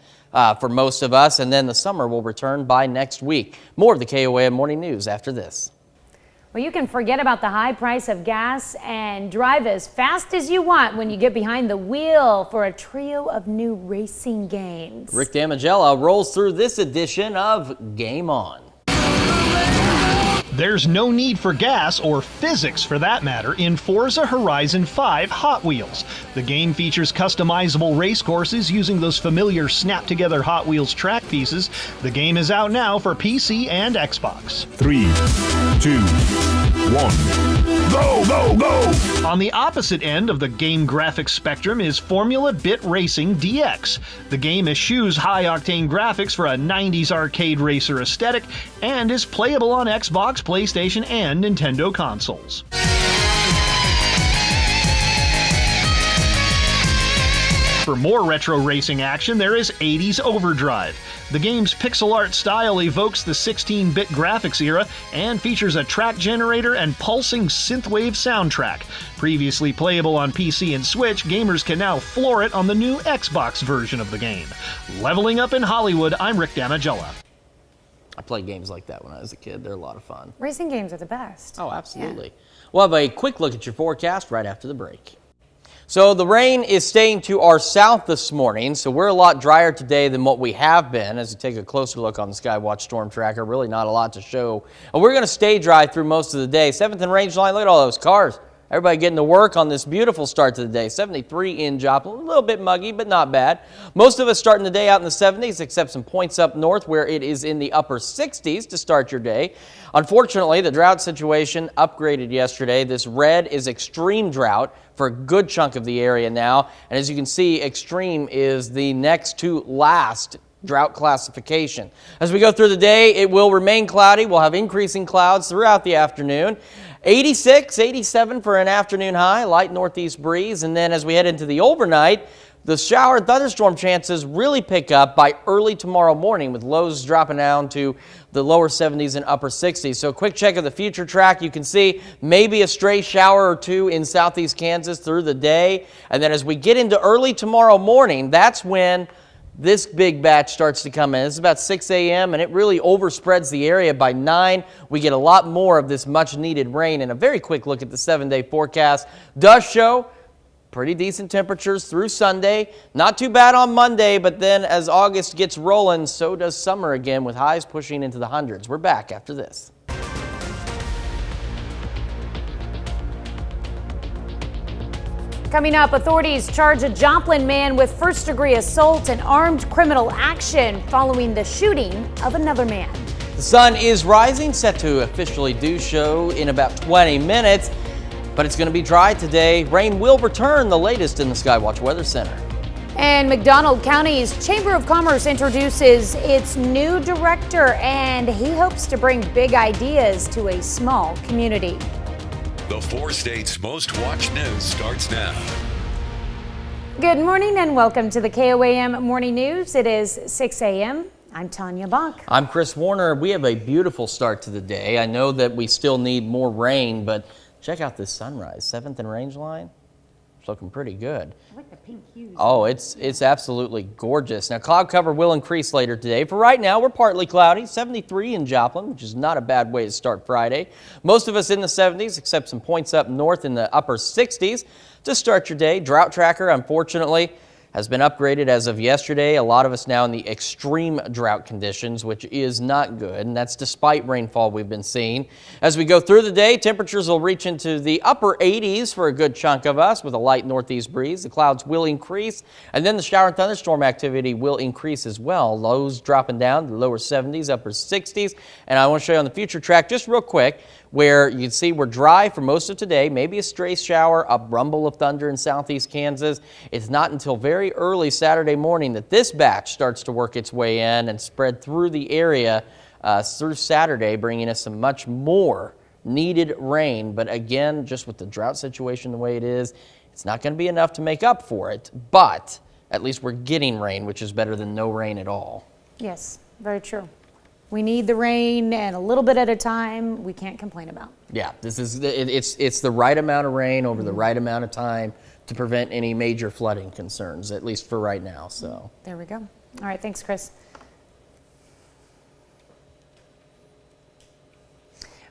for most of us, and then the summer will return by next week. More of the KOAM Morning News after this. Well, you can forget about the high price of gas and drive as fast as you want when you get behind the wheel for a trio of new racing games. Rick Damagella rolls through this edition of Game On. There's no need for gas, or physics for that matter, in Forza Horizon 5 Hot Wheels. The game features customizable race courses using those familiar snap-together Hot Wheels track pieces. The game is out now for PC and Xbox. 3, 2, 1, go, go, go! On the opposite end of the game graphics spectrum is Formula Bit Racing DX. The game eschews high-octane graphics for a 90s arcade racer aesthetic and is playable on Xbox, PlayStation, and Nintendo consoles. For more retro racing action, there is 80s Overdrive. The game's pixel art style evokes the 16-bit graphics era and features a track generator and pulsing synthwave soundtrack. Previously playable on PC and Switch, gamers can now floor it on the new Xbox version of the game. Leveling up in Hollywood, I'm Rick Damagella. played games like that when I was a kid. They're a lot of fun. Racing games are the best. Oh, absolutely. Yeah. We'll have a quick look at your forecast right after the break. So the rain is staying to our south this morning, so we're a lot drier today than what we have been. As you take a closer look on the Skywatch Storm Tracker, really not a lot to show. And we're going to stay dry through most of the day. 7th and Range Line, look at all those cars. Everybody getting to work on this beautiful start to the day. 73 in Joplin, a little bit muggy, but not bad. Most of us starting the day out in the 70s, except some points up north where it is in the upper 60s to start your day. Unfortunately, the drought situation upgraded yesterday. This red is extreme drought for a good chunk of the area now. And as you can see, extreme is the next to last drought classification. As we go through the day, it will remain cloudy. We'll have increasing clouds throughout the afternoon. 86, 87 for an afternoon high, light northeast breeze. And then as we head into the overnight, the shower and thunderstorm chances really pick up by early tomorrow morning, with lows dropping down to the lower 70s and upper 60s. So a quick check of the future track. You can see maybe a stray shower or two in southeast Kansas through the day. And then as we get into early tomorrow morning, that's when this big batch starts to come in. It's about 6 a.m. and it really overspreads the area. By 9, we get a lot more of this much needed rain. And a very quick look at the 7-day forecast does show pretty decent temperatures through Sunday. Not too bad on Monday, but then as August gets rolling, so does summer again, with highs pushing into the hundreds. We're back after this. Coming up, authorities charge a Joplin man with first-degree assault and armed criminal action following the shooting of another man. The sun is rising, set to officially do so in about 20 minutes, but it's going to be dry today. Rain will return, the latest in the Skywatch Weather Center. And McDonald County's Chamber of Commerce introduces its new director, and he hopes to bring big ideas to a small community. The 4 states' most watched news starts now. Good morning and welcome to the KOAM Morning News. It is 6 a.m. I'm Tanya Bach. I'm Chris Warner. We have a beautiful start to the day. I know that we still need more rain, but check out this sunrise. 7th and Range Line. It's looking pretty good. I like the pink hues. Oh, it's absolutely gorgeous. Now, cloud cover will increase later today. For right now, we're partly cloudy, 73 in Joplin, which is not a bad way to start Friday. Most of us in the 70s, except some points up north in the upper 60s to start your day. Drought tracker, unfortunately, has been upgraded as of yesterday. A lot of us now in the extreme drought conditions, which is not good, and that's despite rainfall we've been seeing. As we go through the day, temperatures will reach into the upper 80s for a good chunk of us with a light northeast breeze. The clouds will increase, and then the shower and thunderstorm activity will increase as well. Lows dropping down to the lower 70s, upper 60s. And I want to show you on the future track just real quick, where you can see we're dry for most of today, maybe a stray shower, a rumble of thunder in southeast Kansas. It's not until very early Saturday morning that this batch starts to work its way in and spread through the area through Saturday, bringing us some much more needed rain. But again, just with the drought situation the way it is, it's not going to be enough to make up for it, but at least we're getting rain, which is better than no rain at all. Yes, very true. We need the rain, and a little bit at a time, we can't complain about. Yeah, this is it's the right amount of rain over the right amount of time to prevent any major flooding concerns, at least for right now. So there we go. All right, thanks, Chris.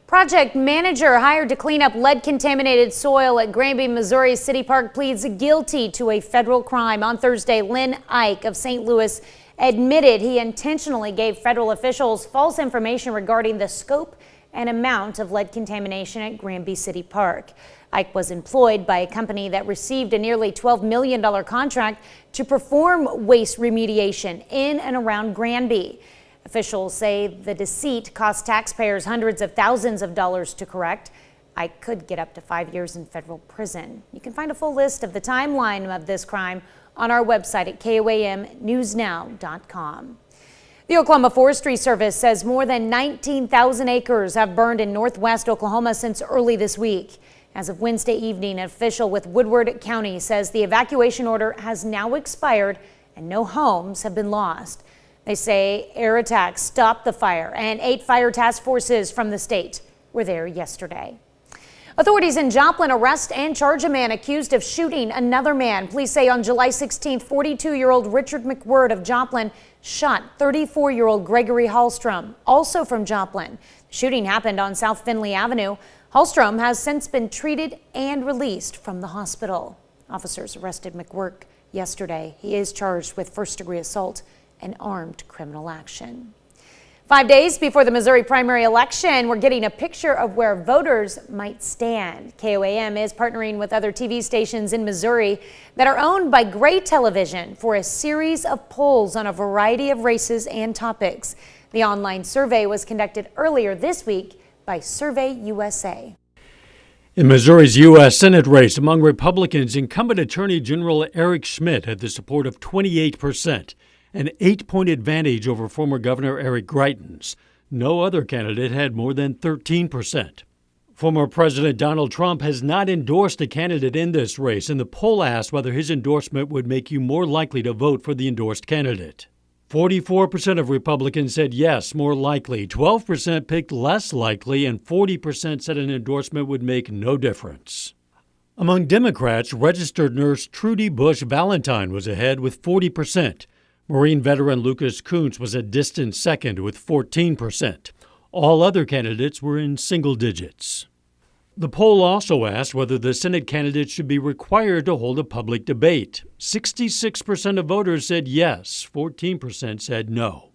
Project manager hired to clean up lead-contaminated soil at Granby, Missouri City Park pleads guilty to a federal crime. On Thursday, Lynn Ike of St. Louis admitted he intentionally gave federal officials false information regarding the scope and amount of lead contamination at Granby City Park. Ike was employed by a company that received a nearly $12 million contract to perform waste remediation in and around Granby. Officials say the deceit cost taxpayers hundreds of thousands of dollars to correct. Ike could get up to 5 years in federal prison. You can find a full list of the timeline of this crime on our website at KOAMnewsnow.com. The Oklahoma Forestry Service says more than 19,000 acres have burned in northwest Oklahoma since early this week. As of Wednesday evening, an official with Woodward County says the evacuation order has now expired and no homes have been lost. They say air attacks stopped the fire, and 8 fire task forces from the state were there yesterday. Authorities in Joplin arrest and charge a man accused of shooting another man. Police say on July 16th, 42-year-old Richard McWhird of Joplin shot 34-year-old Gregory Hallstrom, also from Joplin. The shooting happened on South Finley Avenue. Hallstrom has since been treated and released from the hospital. Officers arrested McWhird yesterday. He is charged with first-degree assault and armed criminal action. 5 days before the Missouri primary election, we're getting a picture of where voters might stand. KOAM is partnering with other TV stations in Missouri that are owned by Gray Television for a series of polls on a variety of races and topics. The online survey was conducted earlier this week by Survey USA. In Missouri's U.S. Senate race, among Republicans, incumbent Attorney General Eric Schmitt had the support of 28%. An 8-point advantage over former Governor Eric Greitens. No other candidate had more than 13%. Former President Donald Trump has not endorsed a candidate in this race, and the poll asked whether his endorsement would make you more likely to vote for the endorsed candidate. 44% of Republicans said yes, more likely. 12% picked less likely, and 40% said an endorsement would make no difference. Among Democrats, registered nurse Trudy Bush Valentine was ahead with 40%. Marine veteran Lucas Kuntz was a distant second with 14%. All other candidates were in single digits. The poll also asked whether the Senate candidates should be required to hold a public debate. 66% of voters said yes, 14% said no.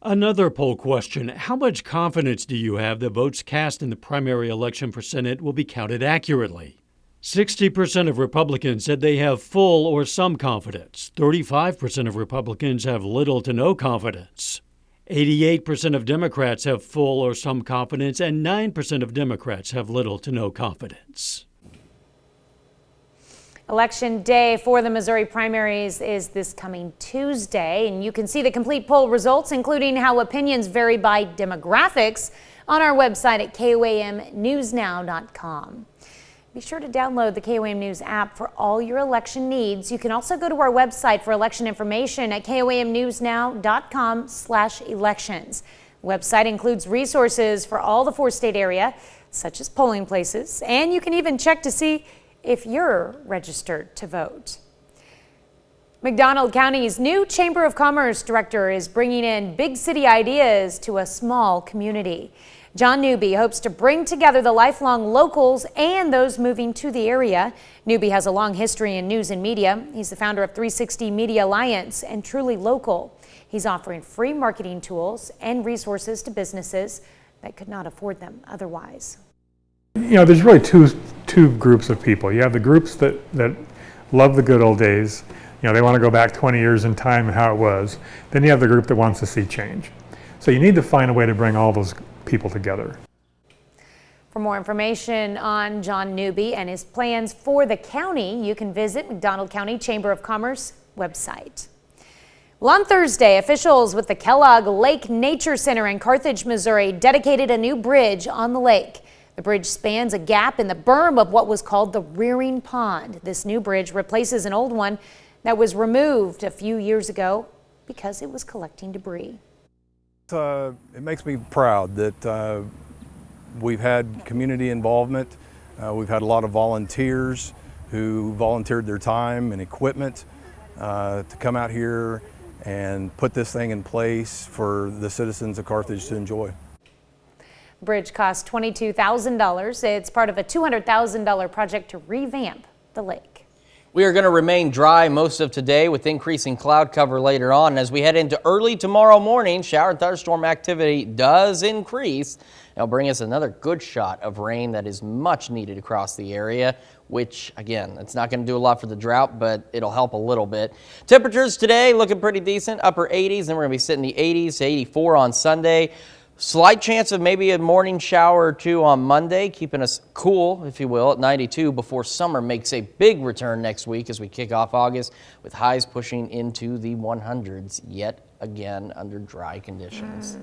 Another poll question: how much confidence do you have that votes cast in the primary election for Senate will be counted accurately? 60% of Republicans said they have full or some confidence. 35% of Republicans have little to no confidence. 88% of Democrats have full or some confidence, and 9% of Democrats have little to no confidence. Election day for the Missouri primaries is this coming Tuesday, and you can see the complete poll results, including how opinions vary by demographics, on our website at KOAMnewsnow.com. Be sure to download the KOAM News app for all your election needs. You can also go to our website for election information at KOAMnewsnow.com/elections. The website includes resources for all the 4-state area, such as polling places, and you can even check to see if you're registered to vote. McDonald County's new Chamber of Commerce director is bringing in big city ideas to a small community. John Newby hopes to bring together the lifelong locals and those moving to the area. Newby has a long history in news and media. He's the founder of 360 Media Alliance and Truly Local. He's offering free marketing tools and resources to businesses that could not afford them otherwise. You know, there's really two groups of people. You have the groups that love the good old days. You know, they want to go back 20 years in time and how it was. Then you have the group that wants to see change. So you need to find a way to bring all those people together. For more information on John Newby and his plans for the county, you can visit McDonald County Chamber of Commerce website. Well, on Thursday, officials with the Kellogg Lake Nature Center in Carthage, Missouri, dedicated a new bridge on the lake. The bridge spans a gap in the berm of what was called the Rearing Pond. This new bridge replaces an old one that was removed a few years ago because it was collecting debris. It makes me proud that we've had community involvement. We've had a lot of volunteers who volunteered their time and equipment to come out here and put this thing in place for the citizens of Carthage to enjoy. The bridge cost $22,000. It's part of a $200,000 project to revamp the lake. We are going to remain dry most of today with increasing cloud cover later on. As we head into early tomorrow morning, shower and thunderstorm activity does increase. It'll bring us another good shot of rain that is much needed across the area, which, again, it's not going to do a lot for the drought, but it'll help a little bit. Temperatures today looking pretty decent, upper 80s, and we're going to be sitting in the 80s to 84 on Sunday. Slight chance of maybe a morning shower or two on Monday, keeping us cool, if you will, at 92 before summer makes a big return next week as we kick off August with highs pushing into the 100s yet again under dry conditions.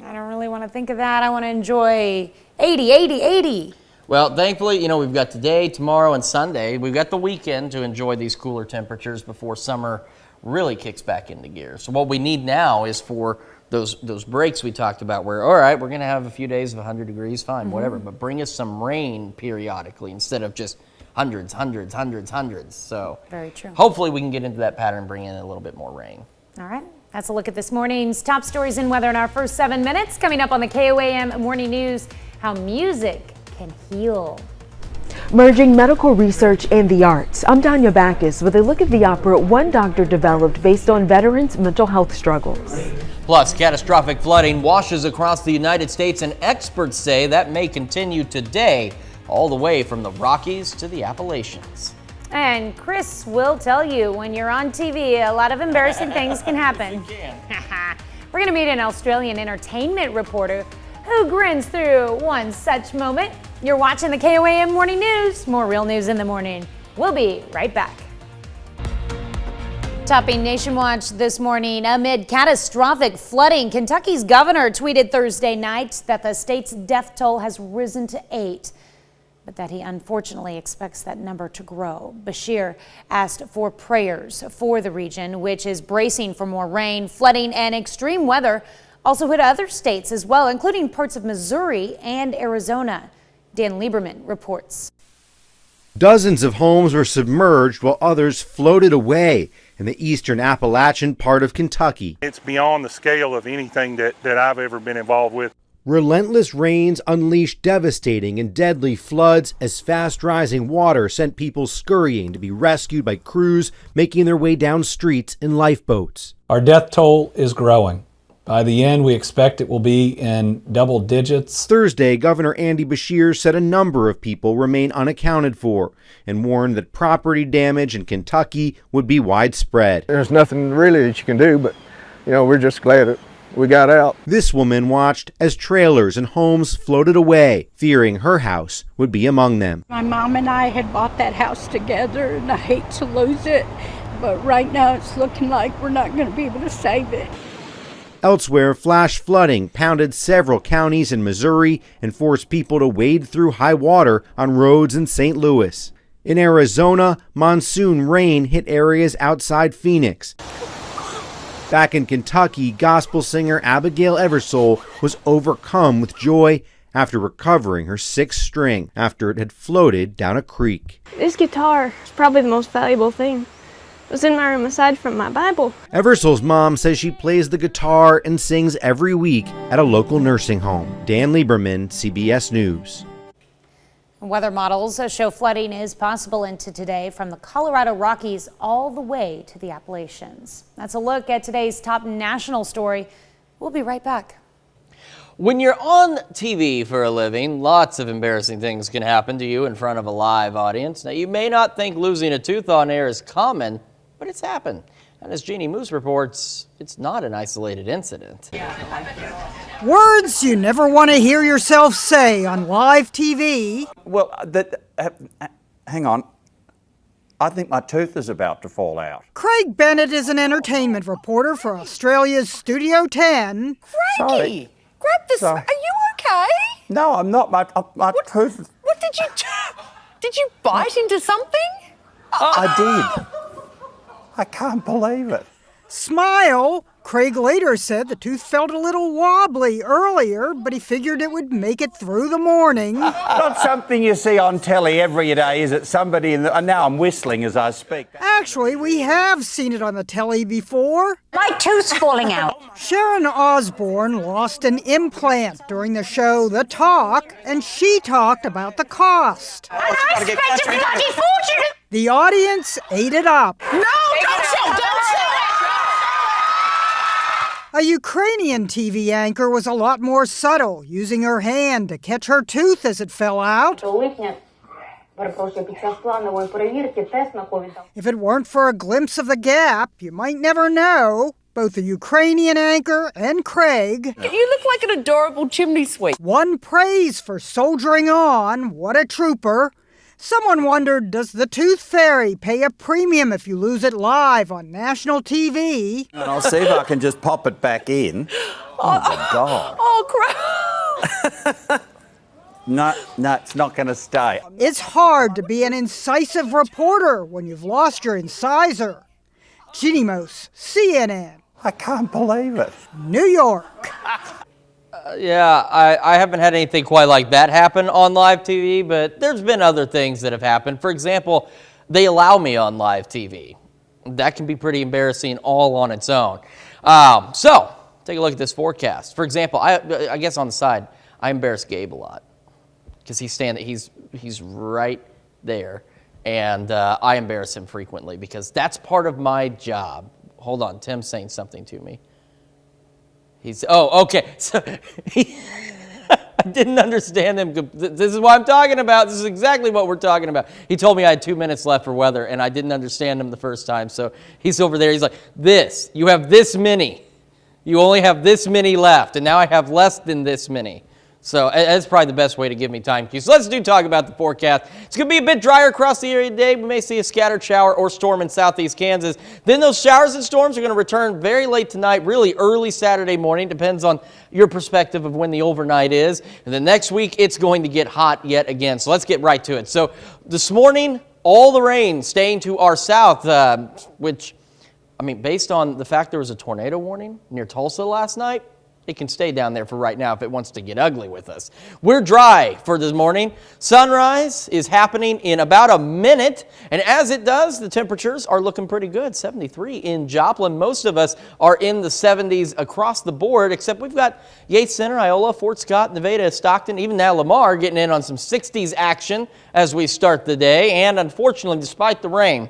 I don't really want to think of that. I want to enjoy 80, 80, 80. Well, thankfully, you know, we've got today, tomorrow, and Sunday. We've got the weekend to enjoy these cooler temperatures before summer really kicks back into gear. So what we need now is for those breaks we talked about where, all right, we're going to have a few days of 100 degrees, fine, whatever, but bring us some rain periodically instead of just hundreds. So very true. Hopefully we can get into that pattern and bring in a little bit more rain. All right. That's a look at this morning's top stories in weather in our first 7 minutes. Coming up on the KOAM Morning News, how music can heal. Merging medical research and the arts. I'm Danya Backus with a look at the opera one doctor developed based on veterans' mental health struggles. Plus, catastrophic flooding washes across the United States, and experts say that may continue today, all the way from the Rockies to the Appalachians. And Chris will tell you, when you're on TV, a lot of embarrassing things can happen. We're going to meet an Australian entertainment reporter who grins through one such moment. You're watching the KOAM Morning News. More real news in the morning. We'll be right back. Topping Nation Watch this morning, amid catastrophic flooding, Kentucky's governor tweeted Thursday night that the state's death toll has risen to 8. But that he unfortunately expects that number to grow. Bashir asked for prayers for the region, which is bracing for more rain, flooding, and extreme weather. Also hit other states as well, including parts of Missouri and Arizona. Dan Lieberman reports. Dozens of homes were submerged while others floated away in the eastern Appalachian part of Kentucky. It's beyond the scale of anything that I've ever been involved with. Relentless rains unleashed devastating and deadly floods as fast-rising water sent people scurrying to be rescued by crews making their way down streets in lifeboats. Our death toll is growing. By the end, we expect it will be in double digits. Thursday, Governor Andy Bashir said a number of people remain unaccounted for and warned that property damage in Kentucky would be widespread. There's nothing really that you can do, but, we're just glad that we got out. This woman watched as trailers and homes floated away, fearing her house would be among them. My mom and I had bought that house together, and I hate to lose it, but right now it's looking like we're not going to be able to save it. Elsewhere, flash flooding pounded several counties in Missouri and forced people to wade through high water on roads in St. Louis. In Arizona, monsoon rain hit areas outside Phoenix. Back in Kentucky, gospel singer Abigail Eversole was overcome with joy after recovering her 6th string after it had floated down a creek. This guitar is probably the most valuable thing. It was in my room aside from my Bible. Eversole's mom says she plays the guitar and sings every week at a local nursing home. Dan Lieberman, CBS News. Weather models show flooding is possible into today from the Colorado Rockies all the way to the Appalachians. That's a look at today's top national story. We'll be right back. When you're on TV for a living, lots of embarrassing things can happen to you in front of a live audience. Now, you may not think losing a tooth on air is common, but it's happened. And as Jeannie Moose reports, it's not an isolated incident. Words you never want to hear yourself say on live TV. Well, hang on. I think my tooth is about to fall out. Craig Bennett is an entertainment reporter for Australia's Studio 10. Sorry. Grab this. Sorry. Are you okay? No, I'm not. My tooth. What did you do? Did you bite into something? I did. I can't believe it. Smile. Craig later said the tooth felt a little wobbly earlier, but he figured it would make it through the morning. Not something you see on telly every day, is it? Somebody in the... Now I'm whistling as I speak. Actually, we have seen it on the telly before. My tooth's falling out. Sharon Osbourne lost an implant during the show The Talk, and she talked about the cost. And I spent a bloody fortune. The audience ate it up. No, don't show. A Ukrainian TV anchor was a lot more subtle, using her hand to catch her tooth as it fell out. If it weren't for a glimpse of the gap, you might never know. Both the Ukrainian anchor and Craig. You look like an adorable chimney sweep. Won praise for soldiering on. What a trooper. Someone wondered, does the Tooth Fairy pay a premium if you lose it live on national TV? And I'll see if I can just pop it back in. Oh, my God. Oh, crap. No, it's not going to stay. It's hard to be an incisive reporter when you've lost your incisor. Jeannie Moose, CNN. I can't believe it. New York. Yeah, I haven't had anything quite like that happen on live TV, but there's been other things that have happened. For example, they allow me on live TV. That can be pretty embarrassing all on its own. So, take a look at this forecast. For example, I guess on the side, I embarrass Gabe a lot because he's right there, and I embarrass him frequently because that's part of my job. Hold on, Tim's saying something to me. Okay. So I didn't understand him. This is what I'm talking about. This is exactly what we're talking about. He told me I had 2 minutes left for weather, and I didn't understand him the first time. So he's over there. He's like, you have this many. You only have this many left, and now I have less than this many. So that's probably the best way to give me time cues. So let's talk about the forecast. It's going to be a bit drier across the area today. We may see a scattered shower or storm in southeast Kansas. Then those showers and storms are going to return very late tonight, really early Saturday morning. Depends on your perspective of when the overnight is. And then next week, it's going to get hot yet again. So let's get right to it. So this morning, all the rain staying to our south, which, I mean, based on the fact there was a tornado warning near Tulsa last night, it can stay down there for right now if it wants to get ugly with us. We're dry for this morning. Sunrise is happening in about a minute. And as it does, the temperatures are looking pretty good. 73 in Joplin. Most of us are in the 70s across the board, except we've got Yates Center, Iola, Fort Scott, Nevada, Stockton, even now Lamar getting in on some 60s action as we start the day. And unfortunately, despite the rain,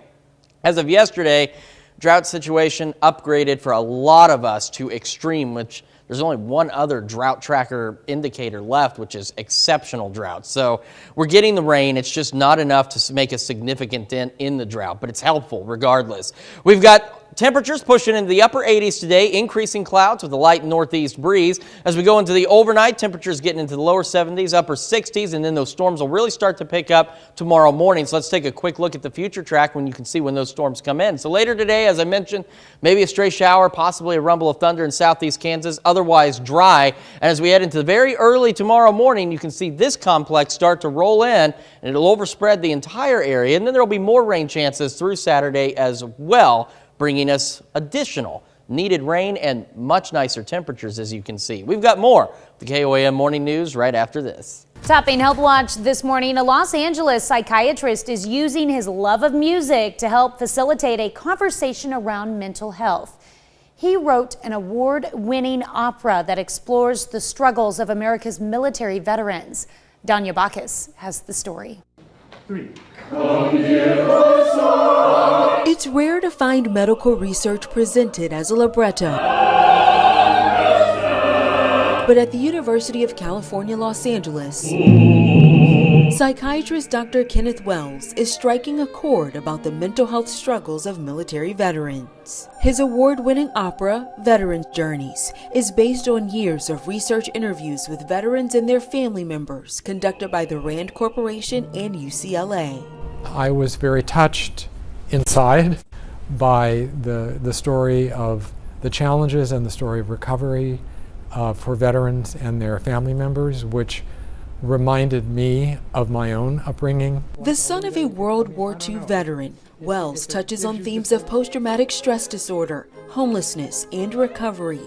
as of yesterday, drought situation upgraded for a lot of us to extreme, which there's only one other drought tracker indicator left, which is exceptional drought. So we're getting the rain. It's just not enough to make a significant dent in the drought, but it's helpful regardless. We've got temperatures pushing into the upper 80s today, increasing clouds with a light northeast breeze. As we go into the overnight, temperatures getting into the lower 70s, upper 60s, and then those storms will really start to pick up tomorrow morning. So let's take a quick look at the future track when you can see when those storms come in. So later today, as I mentioned, maybe a stray shower, possibly a rumble of thunder in southeast Kansas, otherwise dry. And as we head into the very early tomorrow morning, you can see this complex start to roll in, and it'll overspread the entire area. And then there'll be more rain chances through Saturday as well, bringing us additional needed rain and much nicer temperatures, as you can see. We've got more. The KOAM Morning News right after this. Topping Health Watch this morning, a Los Angeles psychiatrist is using his love of music to help facilitate a conversation around mental health. He wrote an award-winning opera that explores the struggles of America's military veterans. Danya Bacchus has the story. It's rare to find medical research presented as a libretto. But at the University of California, Los Angeles, psychiatrist Dr. Kenneth Wells is striking a chord about the mental health struggles of military veterans. His award-winning opera, Veterans Journeys, is based on years of research interviews with veterans and their family members conducted by the RAND Corporation and UCLA. I was very touched inside by the story of the challenges and the story of recovery for veterans and their family members, which reminded me of my own upbringing. The son of a World War II veteran, Wells touches on themes of post-traumatic stress disorder, homelessness, and recovery.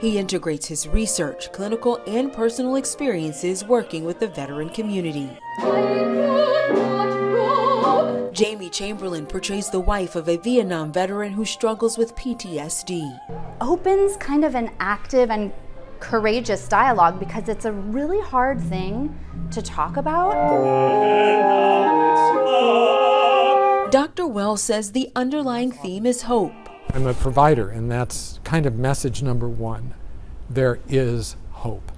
He integrates his research, clinical, and personal experiences working with the veteran community. Jamie Chamberlain portrays the wife of a Vietnam veteran who struggles with PTSD. Opens kind of an active and courageous dialogue because it's a really hard thing to talk about. Dr. Wells says the underlying theme is hope. I'm a provider, and that's kind of message number one. There is hope,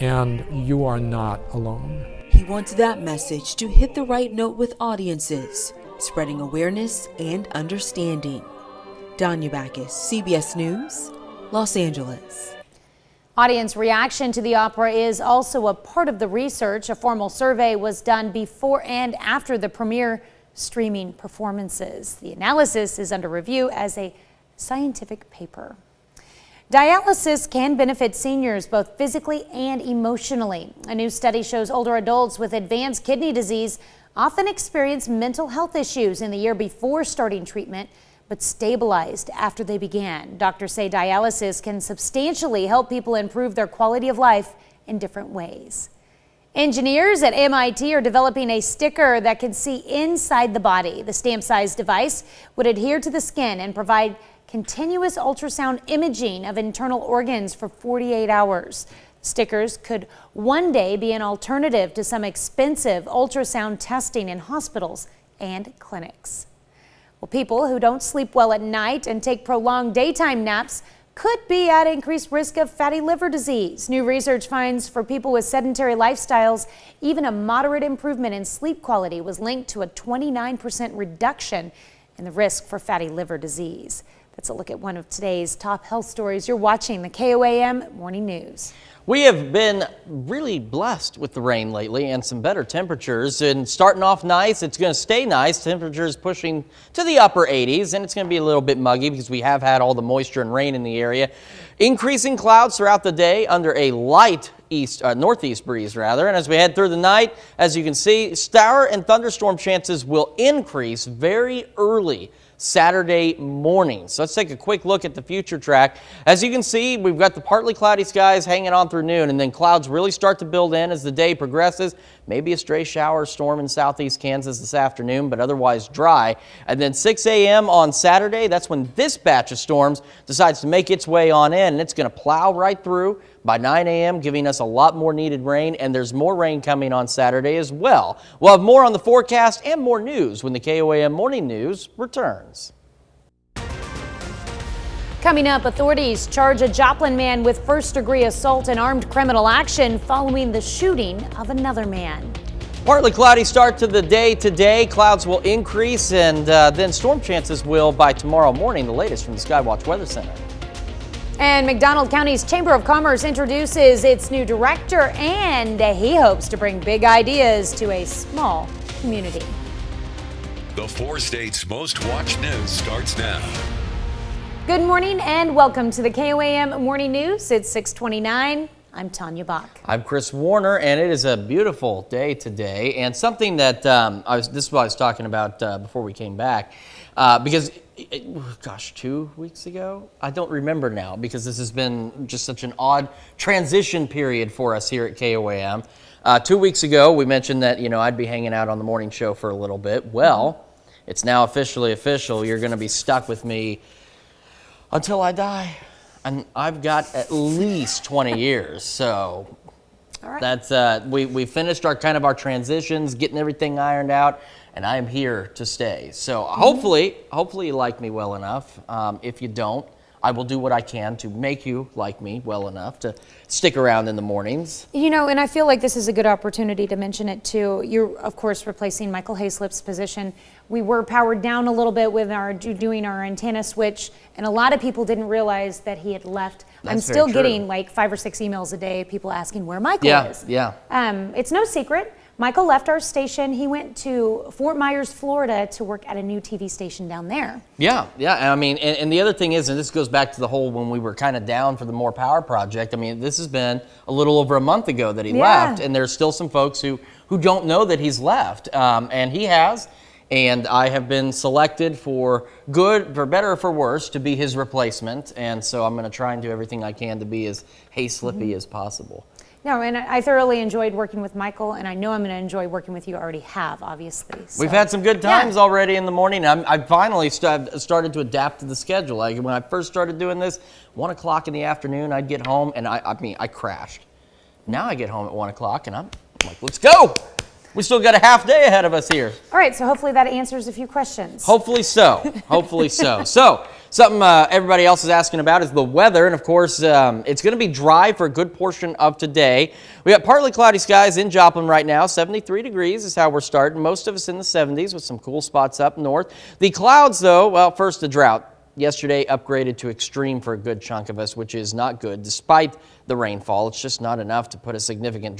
and you are not alone. He wants that message to hit the right note with audiences, spreading awareness and understanding. Danya Bacchus, CBS News, Los Angeles. Audience reaction to the opera is also a part of the research. A formal survey was done before and after the premiere streaming performances. The analysis is under review as a scientific paper. Dialysis can benefit seniors both physically and emotionally. A new study shows older adults with advanced kidney disease often experience mental health issues in the year before starting treatment. but stabilized after they began. Doctors say dialysis can substantially help people improve their quality of life in different ways. Engineers at MIT are developing a sticker that can see inside the body. The stamp-sized device would adhere to the skin and provide continuous ultrasound imaging of internal organs for 48 hours. Stickers could one day be an alternative to some expensive ultrasound testing in hospitals and clinics. Well, people who don't sleep well at night and take prolonged daytime naps could be at increased risk of fatty liver disease. New research finds for people with sedentary lifestyles, even a moderate improvement in sleep quality was linked to a 29% reduction in the risk for fatty liver disease. That's a look at one of today's top health stories. You're watching the KOAM Morning News. We have been really blessed with the rain lately and some better temperatures, and starting off nice. It's going to stay nice. Temperatures pushing to the upper 80s, and it's going to be a little bit muggy because we have had all the moisture and rain in the area. Increasing clouds throughout the day under a light northeast breeze rather. And as we head through the night, as you can see, shower and thunderstorm chances will increase very early Saturday morning. So let's take a quick look at the future track. As you can see, we've got the partly cloudy skies hanging on through noon, and then clouds really start to build in as the day progresses. Maybe a stray shower or storm in southeast Kansas this afternoon, but otherwise dry. And then 6 a.m. on Saturday, that's when this batch of storms decides to make its way on in, and it's going to plow right through by 9 a.m., giving us a lot more needed rain, and there's more rain coming on Saturday as well. We'll have more on the forecast and more news when the KOAM Morning News returns. Coming up, authorities charge a Joplin man with first-degree assault and armed criminal action following the shooting of another man. Partly cloudy start to the day today. Clouds will increase, and then storm chances will by tomorrow morning, the latest from the Skywatch Weather Center. And McDonald County's Chamber of Commerce introduces its new director, and he hopes to bring big ideas to a small community. The 4 states' most watched news starts now. Good morning and welcome to the KOAM Morning News. It's 6:29. I'm Tanya Bach. I'm Chris Warner, and it is a beautiful day today. And something that this is what I was talking about before we came back, because, 2 weeks ago? I don't remember now because this has been just such an odd transition period for us here at KOAM. 2 weeks ago, we mentioned that, I'd be hanging out on the morning show for a little bit. Well, it's now officially official. You're going to be stuck with me until I die. And I've got at least 20 years, so all right. That's we finished our transitions, getting everything ironed out, and I am here to stay. So hopefully you like me well enough. If you don't, I will do what I can to make you like me well enough to stick around in the mornings. And I feel like this is a good opportunity to mention it too. You're, of course, replacing Michael Hayslip's position. We were powered down a little bit with doing our antenna switch, and a lot of people didn't realize that he had left. I'm still getting like 5 or 6 emails a day, people asking where Michael is. Yeah. It's no secret. Michael left our station. He went to Fort Myers, Florida to work at a new TV station down there. Yeah. I mean, and the other thing is, and this goes back to the whole when we were kind of down for the More Power project, I mean, this has been a little over a month ago that he left, and there's still some folks who don't know that he's left, and he has. And I have been selected for good, for better, or for worse, to be his replacement. And so I'm going to try and do everything I can to be as Hayslippy as possible. No, and I thoroughly enjoyed working with Michael, and I know I'm going to enjoy working with you. I already have, obviously. So. We've had some good times already in the morning. I finally started to adapt to the schedule. Like when I first started doing this, 1 o'clock in the afternoon, I'd get home, and I crashed. Now I get home at 1 o'clock, and I'm like, let's go. We still got a half day ahead of us here. All right, so hopefully that answers a few questions. Hopefully so. Hopefully so. So, something everybody else is asking about is the weather, and of course, it's going to be dry for a good portion of today. We got partly cloudy skies in Joplin right now. 73 degrees is how we're starting. Most of us in the 70s with some cool spots up north. The clouds, though, well, first the drought. Yesterday upgraded to extreme for a good chunk of us, which is not good. Despite the rainfall, it's just not enough to put a significant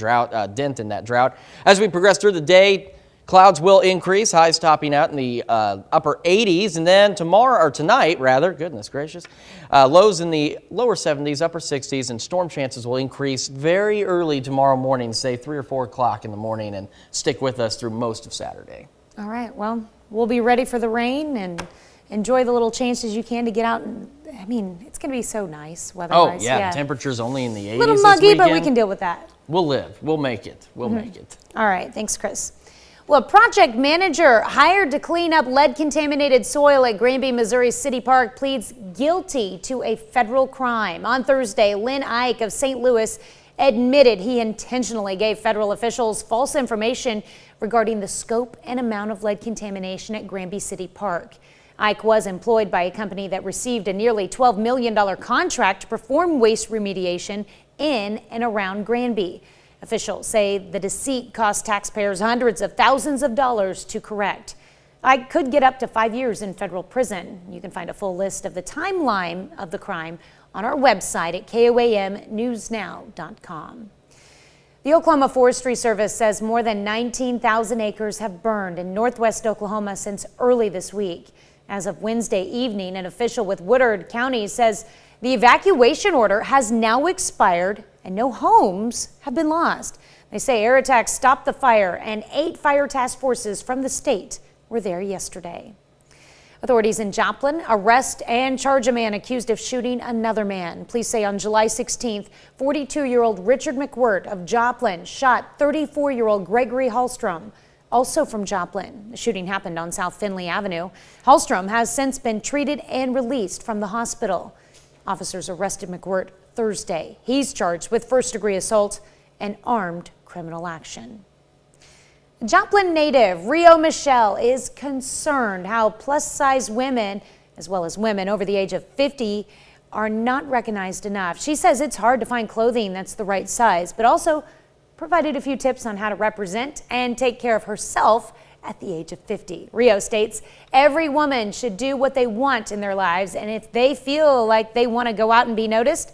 dent in that drought. As we progress through the day, clouds will increase, highs topping out in the upper 80s, and then tonight, goodness gracious, lows in the lower 70s, upper 60s, and storm chances will increase very early tomorrow morning, say 3 or 4 o'clock in the morning, and stick with us through most of Saturday. All right, well, we'll be ready for the rain, and enjoy the little chances you can to get out. And I mean, it's going to be so nice weather-wise. Oh, yeah. The temperature's only in the 80s. A little this muggy, weekend. but we can deal with that. We'll live. We'll make it. We'll make it. All right. Thanks, Chris. Well, a project manager hired to clean up lead-contaminated soil at Granby, Missouri City Park pleads guilty to a federal crime. On Thursday, Lynn Ike of St. Louis admitted he intentionally gave federal officials false information regarding the scope and amount of lead contamination at Granby City Park. Ike was employed by a company that received a nearly $12 million contract to perform waste remediation in and around Granby. Officials say the deceit cost taxpayers hundreds of thousands of dollars to correct. Ike could get up to 5 years in federal prison. You can find a full list of the timeline of the crime on our website at KOAMnewsnow.com. The Oklahoma Forestry Service says more than 19,000 acres have burned in northwest Oklahoma since early this week. As of Wednesday evening, an official with Woodard County says the evacuation order has now expired and no homes have been lost. They say air attacks stopped the fire and 8 fire task forces from the state were there yesterday. Authorities in Joplin arrest and charge a man accused of shooting another man. Police say on July 16th, 42-year-old Richard McWhirt of Joplin shot 34-year-old Gregory Hallstrom, also from Joplin. The shooting happened on South Finley Avenue. Hallstrom has since been treated and released from the hospital. Officers arrested McWhirt Thursday. He's charged with first-degree assault and armed criminal action. Joplin native Rio Michelle is concerned how plus-size women, as well as women over the age of 50, are not recognized enough. She says it's hard to find clothing that's the right size, but also provided a few tips on how to represent and take care of herself at the age of 50. Rio states every woman should do what they want in their lives, and if they feel like they want to go out and be noticed,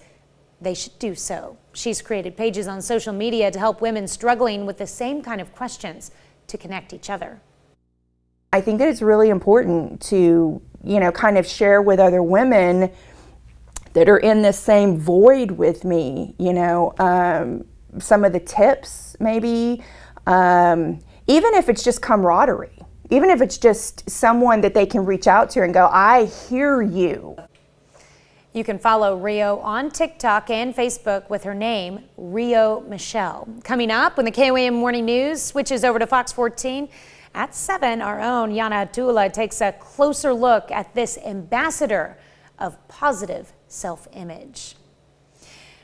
they should do so. She's created pages on social media to help women struggling with the same kind of questions to connect each other. I think that it's really important to, kind of share with other women that are in the same void with me, some of the tips maybe, even if it's just camaraderie, even if it's just someone that they can reach out to and go, I hear you. You can follow Rio on TikTok and Facebook with her name, Rio Michelle. Coming up when the KOAM Morning News switches over to Fox 14 at 7, our own Yana Atula takes a closer look at this ambassador of positive self-image.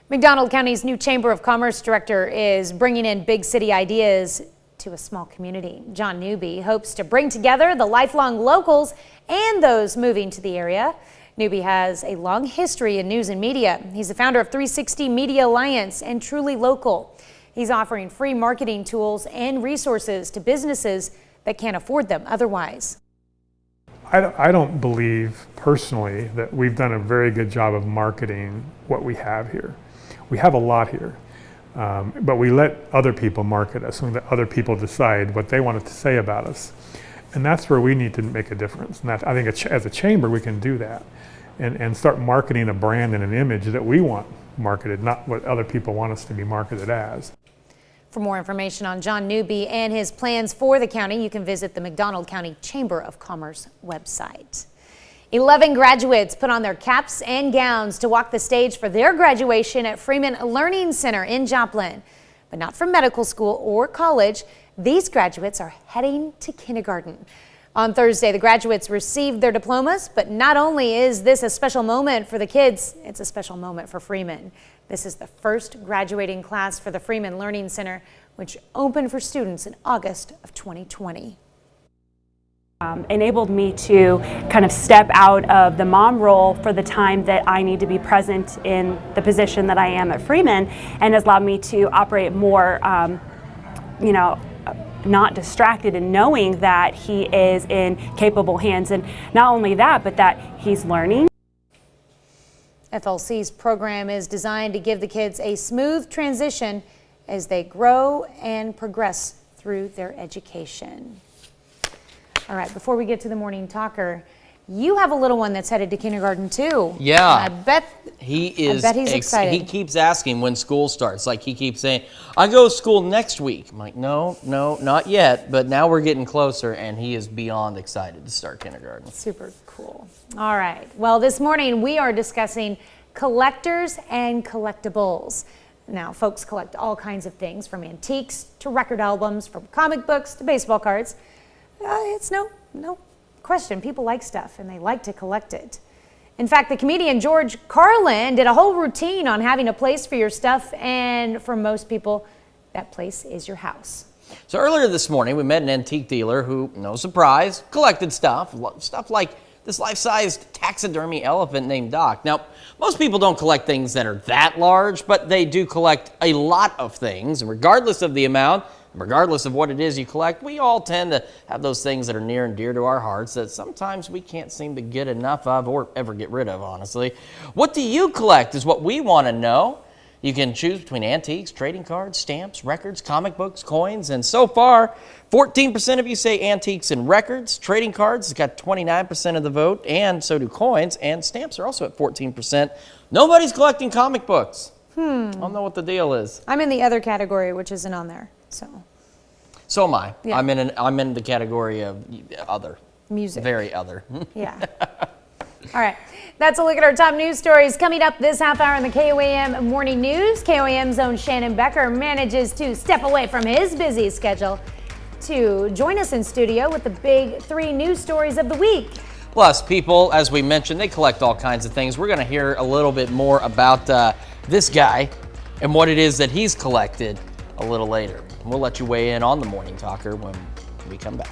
McDonald County's new Chamber of Commerce director is bringing in big city ideas to a small community. John Newby hopes to bring together the lifelong locals and those moving to the area. Newby has a long history in news and media. He's the founder of 360 Media Alliance and Truly Local. He's offering free marketing tools and resources to businesses that can't afford them otherwise. I don't believe personally that we've done a very good job of marketing what we have here. We have a lot here, but we let other people market us and let other people decide what they wanted to say about us. And that's where we need to make a difference. And I think as a chamber, we can do that and start marketing a brand and an image that we want marketed, not what other people want us to be marketed as. For more information on John Newby and his plans for the county, you can visit the McDonald County Chamber of Commerce website. 11 graduates put on their caps and gowns to walk the stage for their graduation at Freeman Learning Center in Joplin. But not from medical school or college. These graduates are heading to kindergarten. On Thursday, the graduates received their diplomas, but not only is this a special moment for the kids, it's a special moment for Freeman. This is the first graduating class for the Freeman Learning Center, which opened for students in August of 2020. Enabled me to kind of step out of the mom role for the time that I need to be present in the position that I am at Freeman, and has allowed me to operate more, not distracted, and knowing that he is in capable hands. And not only that, but that he's learning. FLC's program is designed to give the kids a smooth transition as they grow and progress through their education. All right, before we get to the morning talker, You have a little one that's headed to kindergarten too. Yeah. I bet he's excited. He keeps asking when school starts. Like, he keeps saying, I go to school next week. I'm like, no, not yet. But now we're getting closer, and he is beyond excited to start kindergarten. Super cool. All right. Well, this morning we are discussing collectors and collectibles. Now, folks collect all kinds of things, from antiques to record albums, from comic books to baseball cards. It's no question. People like stuff, and they like to collect it. In fact, the comedian George Carlin did a whole routine on having a place for your stuff, and for most people, that place is your house. So earlier this morning, we met an antique dealer who, no surprise, collected stuff like this life-sized taxidermy elephant named Doc. Now, most people don't collect things that are that large, but they do collect a lot of things, and regardless of the amount, regardless of what it is you collect, we all tend to have those things that are near and dear to our hearts that sometimes we can't seem to get enough of or ever get rid of, honestly. What do you collect is what we want to know. You can choose between antiques, trading cards, stamps, records, comic books, coins, and so far, 14% of you say antiques and records. Trading cards has got 29% of the vote, and so do coins, and stamps are also at 14%. Nobody's collecting comic books. I don't know what the deal is. I'm in the other category, which isn't on there, so. So am I. Yeah. I'm in the category of other. Music. Very other. Yeah. All right. That's a look at our top news stories. Coming up this half hour in the KOAM Morning News, KOAM's own Shannon Becker manages to step away from his busy schedule to join us in studio with the big 3 news stories of the week. Plus, people, as we mentioned, they collect all kinds of things. We're going to hear a little bit more about this guy and what it is that he's collected a little later. We'll let you weigh in on the Morning Talker when we come back.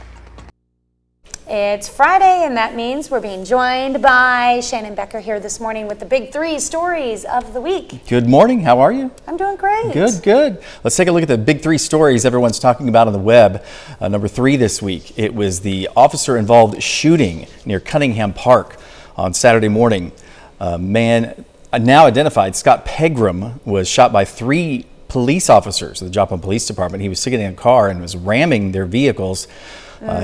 It's Friday, and that means we're being joined by Shannon Becker here this morning with the big 3 stories of the week. Good morning. How are you? I'm doing great. Good. Let's take a look at the big 3 stories everyone's talking about on the web. Number 3 this week, it was the officer-involved shooting near Cunningham Park on Saturday morning. A man now identified, Scott Pegram, was shot by 3 police officers of the Joplin Police Department. He was sitting in a car and was ramming their vehicles.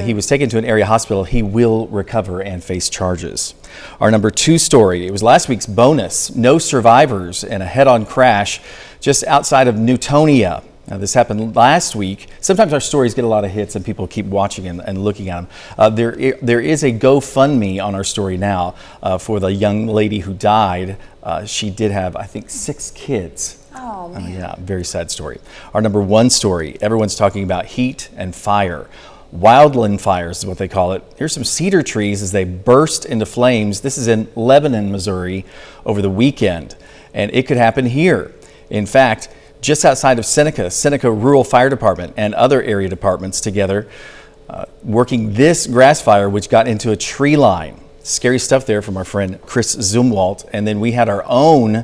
He was taken to an area hospital. He will recover and face charges. Our number 2 story, it was last week's bonus. No survivors in a head-on crash just outside of Newtonia. Now, this happened last week. Sometimes our stories get a lot of hits and people keep watching and looking at them. There is a GoFundMe on our story now for the young lady who died. She did have, I think, 6 kids. Oh, man. Yeah, very sad story. Our number 1 story, everyone's talking about heat and fire. Wildland fires is what they call it. Here's some cedar trees as they burst into flames. This is in Lebanon, Missouri, over the weekend, and it could happen here. In fact, just outside of Seneca Rural Fire Department and other area departments together working this grass fire, which got into a tree line. Scary stuff there from our friend Chris Zumwalt. And then we had our own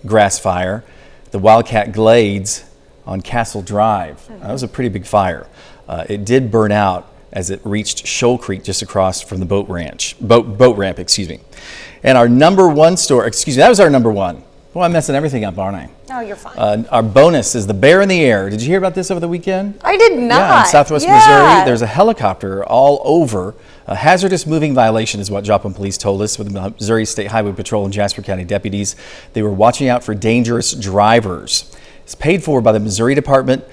grass fire, the Wildcat Glades on Castle Drive. That was a pretty big fire. It did burn out as it reached Shoal Creek just across from the boat ramp, excuse me. And our number 1 story, that was our number 1. Well, I'm messing everything up, aren't I? No, you're fine. Our bonus is the bear in the air. Did you hear about this over the weekend? I did not. Yeah, in southwest Missouri, there's a helicopter all over. A hazardous moving violation is what Joplin Police told us with the Missouri State Highway Patrol and Jasper County deputies. They were watching out for dangerous drivers. It's paid for by the Missouri Department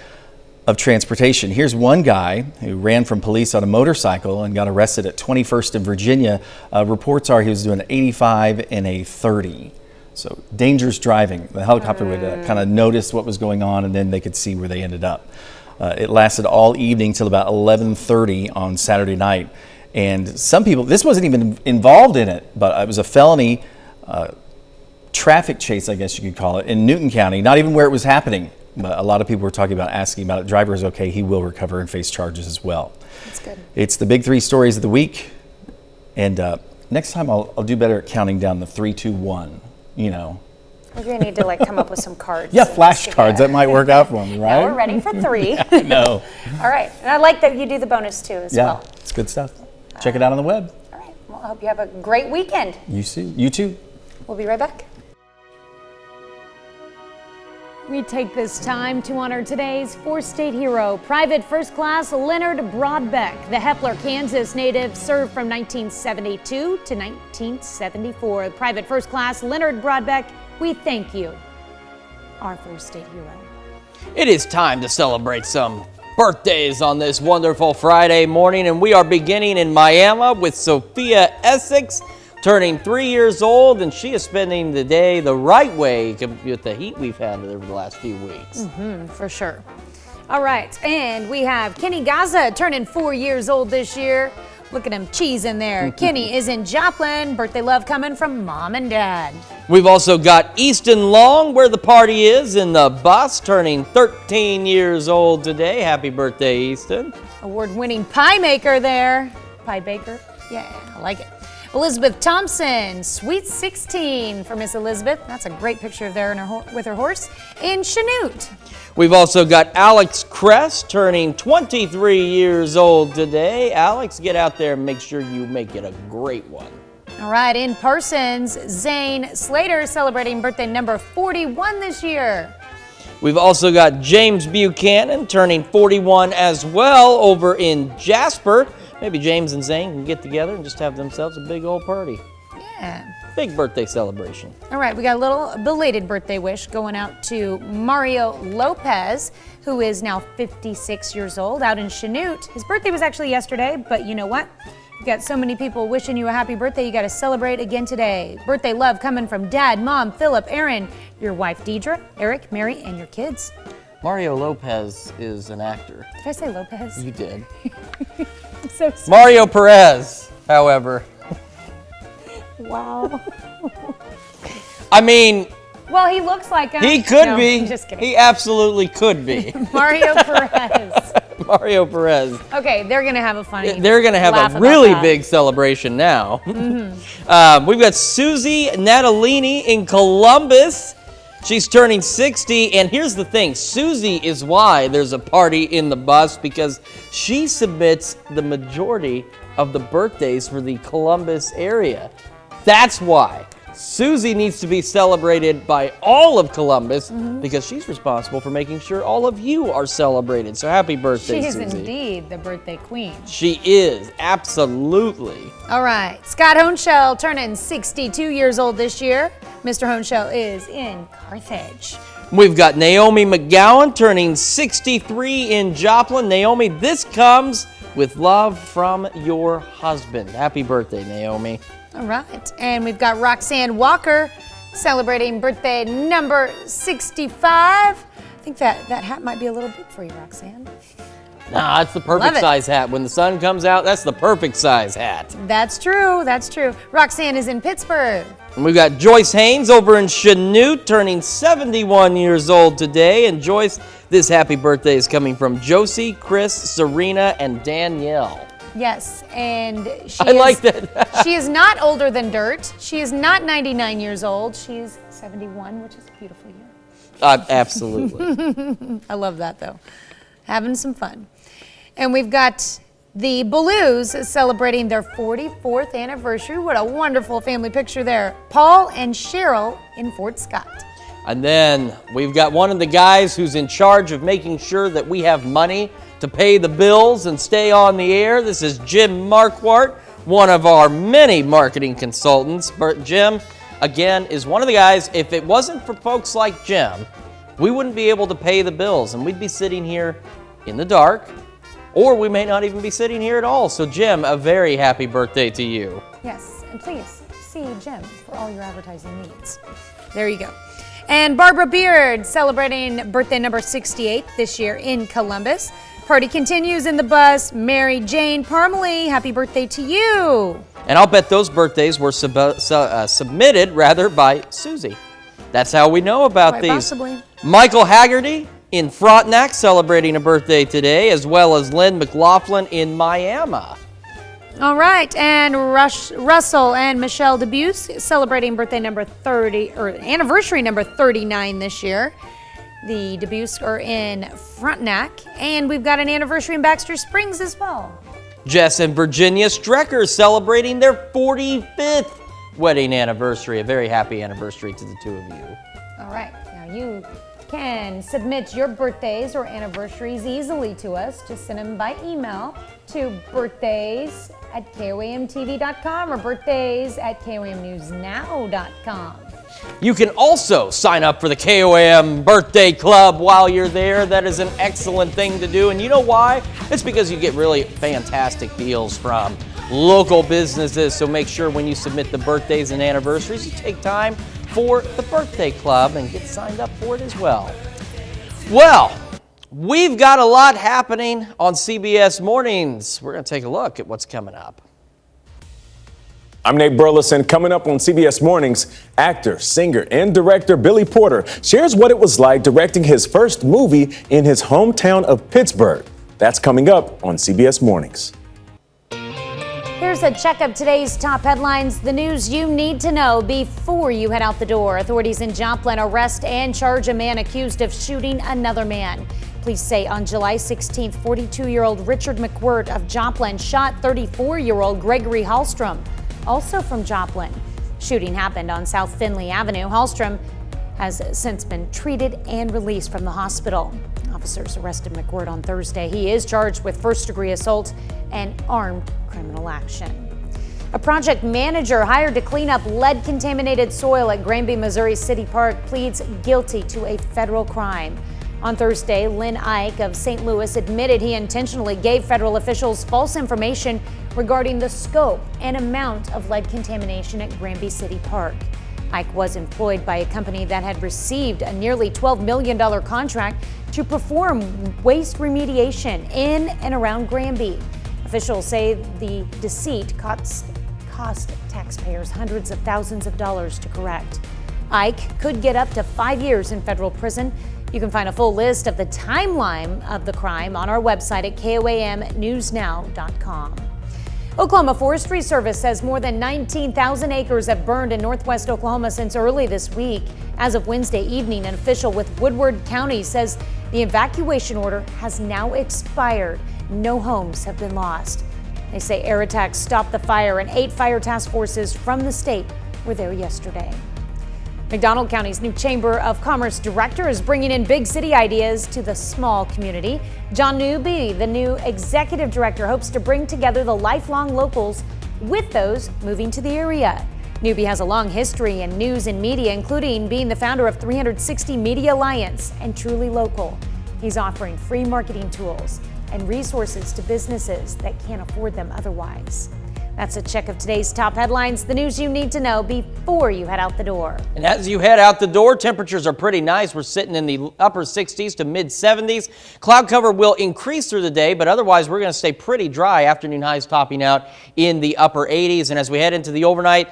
of Transportation. Here's one guy who ran from police on a motorcycle and got arrested at 21st in Virginia. Reports are he was doing 85 and a 30. So dangerous driving. The helicopter would kind of notice what was going on, and then they could see where they ended up. It lasted all evening till about 11:30 on Saturday night. And some people, this wasn't even involved in it, but it was a felony traffic chase, I guess you could call it, in Newton County, not even where it was happening. But a lot of people were talking about, asking about it. Driver is okay. He will recover and face charges as well. That's good. It's the big 3 stories of the week. And next time I'll do better at counting down the 3, 2, 1, you know. We're going to need to come up with some cards. Yeah, flashcards. That might work out for me, right? Now we're ready for 3. Yeah, I know. All right. And I like that you do the bonus too as well. Yeah, it's good stuff. Check it out on the web. All right. Well, I hope you have a great weekend. You too. We'll be right back. We take this time to honor today's four-state hero, Private First Class Leonard Broadbeck. The Hepler, Kansas native served from 1972 to 1974. Private First Class Leonard Broadbeck, we thank you, our four-state hero. It is time to celebrate some birthdays on this wonderful Friday morning, and we are beginning in Miami with Sophia Essex, turning 3 years old, and she is spending the day the right way with the heat we've had over the last few weeks. For sure. All right, and we have Kenny Gaza turning 4 years old this year. Look at him cheesing there. Kenny is in Joplin. Birthday love coming from mom and dad. We've also got Easton Long, where the party is, in the bus, turning 13 years old today. Happy birthday, Easton. Award-winning pie maker there. Pie baker? Yeah, I like it. Elizabeth Thompson, Sweet 16 for Miss Elizabeth. That's a great picture of there in with her horse in Chanute. We've also got Alex Kress turning 23 years old today. Alex, get out there and make sure you make it a great one. All right, in Parsons, Zane Slater celebrating birthday number 41 this year. We've also got James Buchanan turning 41 as well over in Jasper. Maybe James and Zane can get together and just have themselves a big old party. Yeah. Big birthday celebration. All right, we got a little belated birthday wish going out to Mario Lopez, who is now 56 years old, out in Chanute. His birthday was actually yesterday, but you know what? You've got so many people wishing you a happy birthday, you got to celebrate again today. Birthday love coming from Dad, Mom, Philip, Aaron, your wife Deidre, Eric, Mary, and your kids. Mario Lopez is an actor. Did I say Lopez? You did. So sorry. Mario Perez, however. Wow. I mean, well, he looks like him. He could No, be. I'm just kidding. He absolutely could be. Mario Perez. Mario Perez. Okay, they're going to have a funny They're going to have laugh a about really that. big celebration now. We've got Susie Natalini in Columbus. She's turning 60, and here's the thing. Susie is why there's a party in the bus, because she submits the majority of the birthdays for the Columbus area. That's why. Susie needs to be celebrated by all of Columbus because she's responsible for making sure all of you are celebrated. So happy birthday, She is Susie. indeed the birthday queen. She is, absolutely. All right, Scott Honeshell turning 62 years old this year. Mr. Honeshell is in Carthage. We've got Naomi McGowan turning 63 in Joplin. Naomi, this comes with love from your husband. Happy birthday, Naomi. All right, and we've got Roxanne Walker celebrating birthday number 65. I think that hat might be a little big for you, Roxanne. Nah, it's the perfect Love it. size hat. When the sun comes out, that's the perfect size hat. That's true, that's true. Roxanne is in Pittsburgh. And we've got Joyce Haynes over in Chanute turning 71 years old today. And Joyce, this happy birthday is coming from Josie, Chris, Serena, and Danielle. Yes, and she I like that. She is not older than dirt. She is not 99 years old. She's 71, which is a beautiful year. Absolutely. I love that, though. Having some fun. And we've got the Blues celebrating their 44th anniversary. What a wonderful family picture there. Paul and Cheryl in Fort Scott. And then we've got one of the guys who's in charge of making sure that we have money to pay the bills and stay on the air. This is Jim Marquardt, one of our many marketing consultants. But Jim, again, is one of the guys, if it wasn't for folks like Jim, we wouldn't be able to pay the bills and we'd be sitting here in the dark, or we may not even be sitting here at all. So Jim, a very happy birthday to you. Yes, and please see Jim for all your advertising needs. There you go. And Barbara Beard celebrating birthday number 68 this year in Columbus. Party continues in the bus. Mary Jane Parmalee, happy birthday to you. And I'll bet those birthdays were submitted by Susie. That's how we know about Quite these. possibly. Michael Haggerty in Frontenac celebrating a birthday today, as well as Lynn McLaughlin in Miami. All right, and Russell and Michelle DeBuse celebrating birthday number 30, or anniversary number 39 this year. The DeBuse are in Frontenac, and we've got an anniversary in Baxter Springs as well. Jess and Virginia Strecker celebrating their 45th wedding anniversary. A very happy anniversary to the two of you. All right, now you can submit your birthdays or anniversaries easily to us. Just send them by email to birthdays@koamtv.com or birthdays@koamnewsnow.com. You can also sign up for the KOAM Birthday Club while you're there. That is an excellent thing to do. And you know why? It's because you get really fantastic deals from local businesses. So make sure when you submit the birthdays and anniversaries, you take time for the Birthday Club and get signed up for it as well. Well, we've got a lot happening on CBS Mornings. We're going to take a look at what's coming up. I'm Nate Burleson. Coming up on CBS Mornings, actor, singer, and director Billy Porter shares what it was like directing his first movie in his hometown of Pittsburgh. That's coming up on CBS Mornings. Here's a check of today's top headlines, the news you need to know before you head out the door. Authorities in Joplin arrest and charge a man accused of shooting another man. Police say on July 16th, 42-year-old Richard McWhirt of Joplin shot 34-year-old Gregory Hallstrom, also from Joplin. Shooting happened on South Finley Avenue. Hallstrom has since been treated and released from the hospital. Officers arrested McWhirt on Thursday. He is charged with first-degree assault and armed criminal action. A project manager hired to clean up lead-contaminated soil at Granby, Missouri City Park pleads guilty to a federal crime. On Thursday, Lynn Ike of St. Louis admitted he intentionally gave federal officials false information regarding the scope and amount of lead contamination at Granby City Park. Ike was employed by a company that had received a nearly $12 million contract to perform waste remediation in and around Granby. Officials say the deceit cost taxpayers hundreds of thousands of dollars to correct. Ike could get up to 5 years in federal prison. You can find a full list of the timeline of the crime on our website at koamnewsnow.com. Oklahoma Forestry Service says more than 19,000 acres have burned in northwest Oklahoma since early this week. As of Wednesday evening, an official with Woodward County says the evacuation order has now expired. No homes have been lost. They say air attacks stopped the fire and 8 fire task forces from the state were there yesterday. McDonald County's new Chamber of Commerce director is bringing in big city ideas to the small community. John Newby, the new executive director, hopes to bring together the lifelong locals with those moving to the area. Newby has a long history in news and media, including being the founder of 360 Media Alliance and Truly Local. He's offering free marketing tools and resources to businesses that can't afford them otherwise. That's a check of today's top headlines, the news you need to know before you head out the door. And as you head out the door, temperatures are pretty nice. We're sitting in the upper 60s to mid 70s. Cloud cover will increase through the day, but otherwise we're going to stay pretty dry. Afternoon highs topping out in the upper 80s. And as we head into the overnight,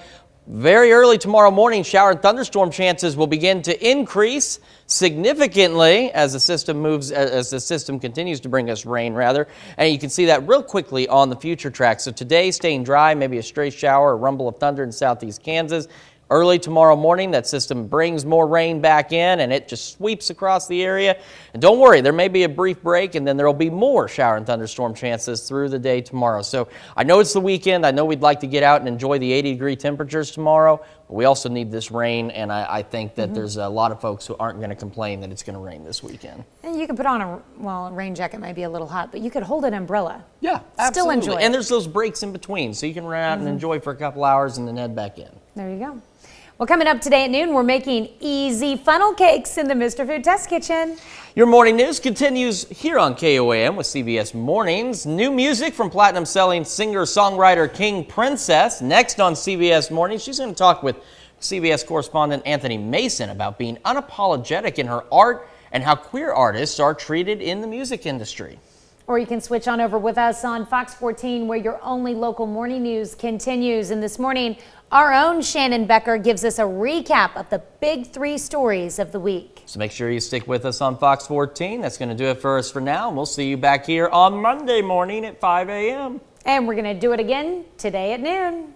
very early tomorrow morning, shower and thunderstorm chances will begin to increase significantly as the system continues to bring us rain, and you can see that real quickly on the future track. So today staying dry, maybe a stray shower, a rumble of thunder in southeast Kansas. Early tomorrow morning, that system brings more rain back in and it just sweeps across the area. And don't worry, there may be a brief break and then there will be more shower and thunderstorm chances through the day tomorrow. So I know it's the weekend. I know we'd like to get out and enjoy the 80-degree temperatures tomorrow, but we also need this rain. And I think that there's a lot of folks who aren't going to complain that it's going to rain this weekend. And you can put on a rain jacket might be a little hot, but you could hold an umbrella. Yeah, absolutely. Still enjoy it. And there's those breaks in between, so you can run out and enjoy for a couple hours and then head back in. There you go. Well, coming up today at noon, we're making easy funnel cakes in the Mr. Food Test Kitchen. Your morning news continues here on KOAM with CBS Mornings. New music from platinum-selling singer-songwriter King Princess. Next on CBS Mornings, she's going to talk with CBS correspondent Anthony Mason about being unapologetic in her art and how queer artists are treated in the music industry. Or you can switch on over with us on Fox 14, where your only local morning news continues. And this morning, our own Shannon Becker gives us a recap of the big 3 stories of the week. So make sure you stick with us on Fox 14. That's going to do it for us for now. And we'll see you back here on Monday morning at 5 a.m. And we're going to do it again today at noon.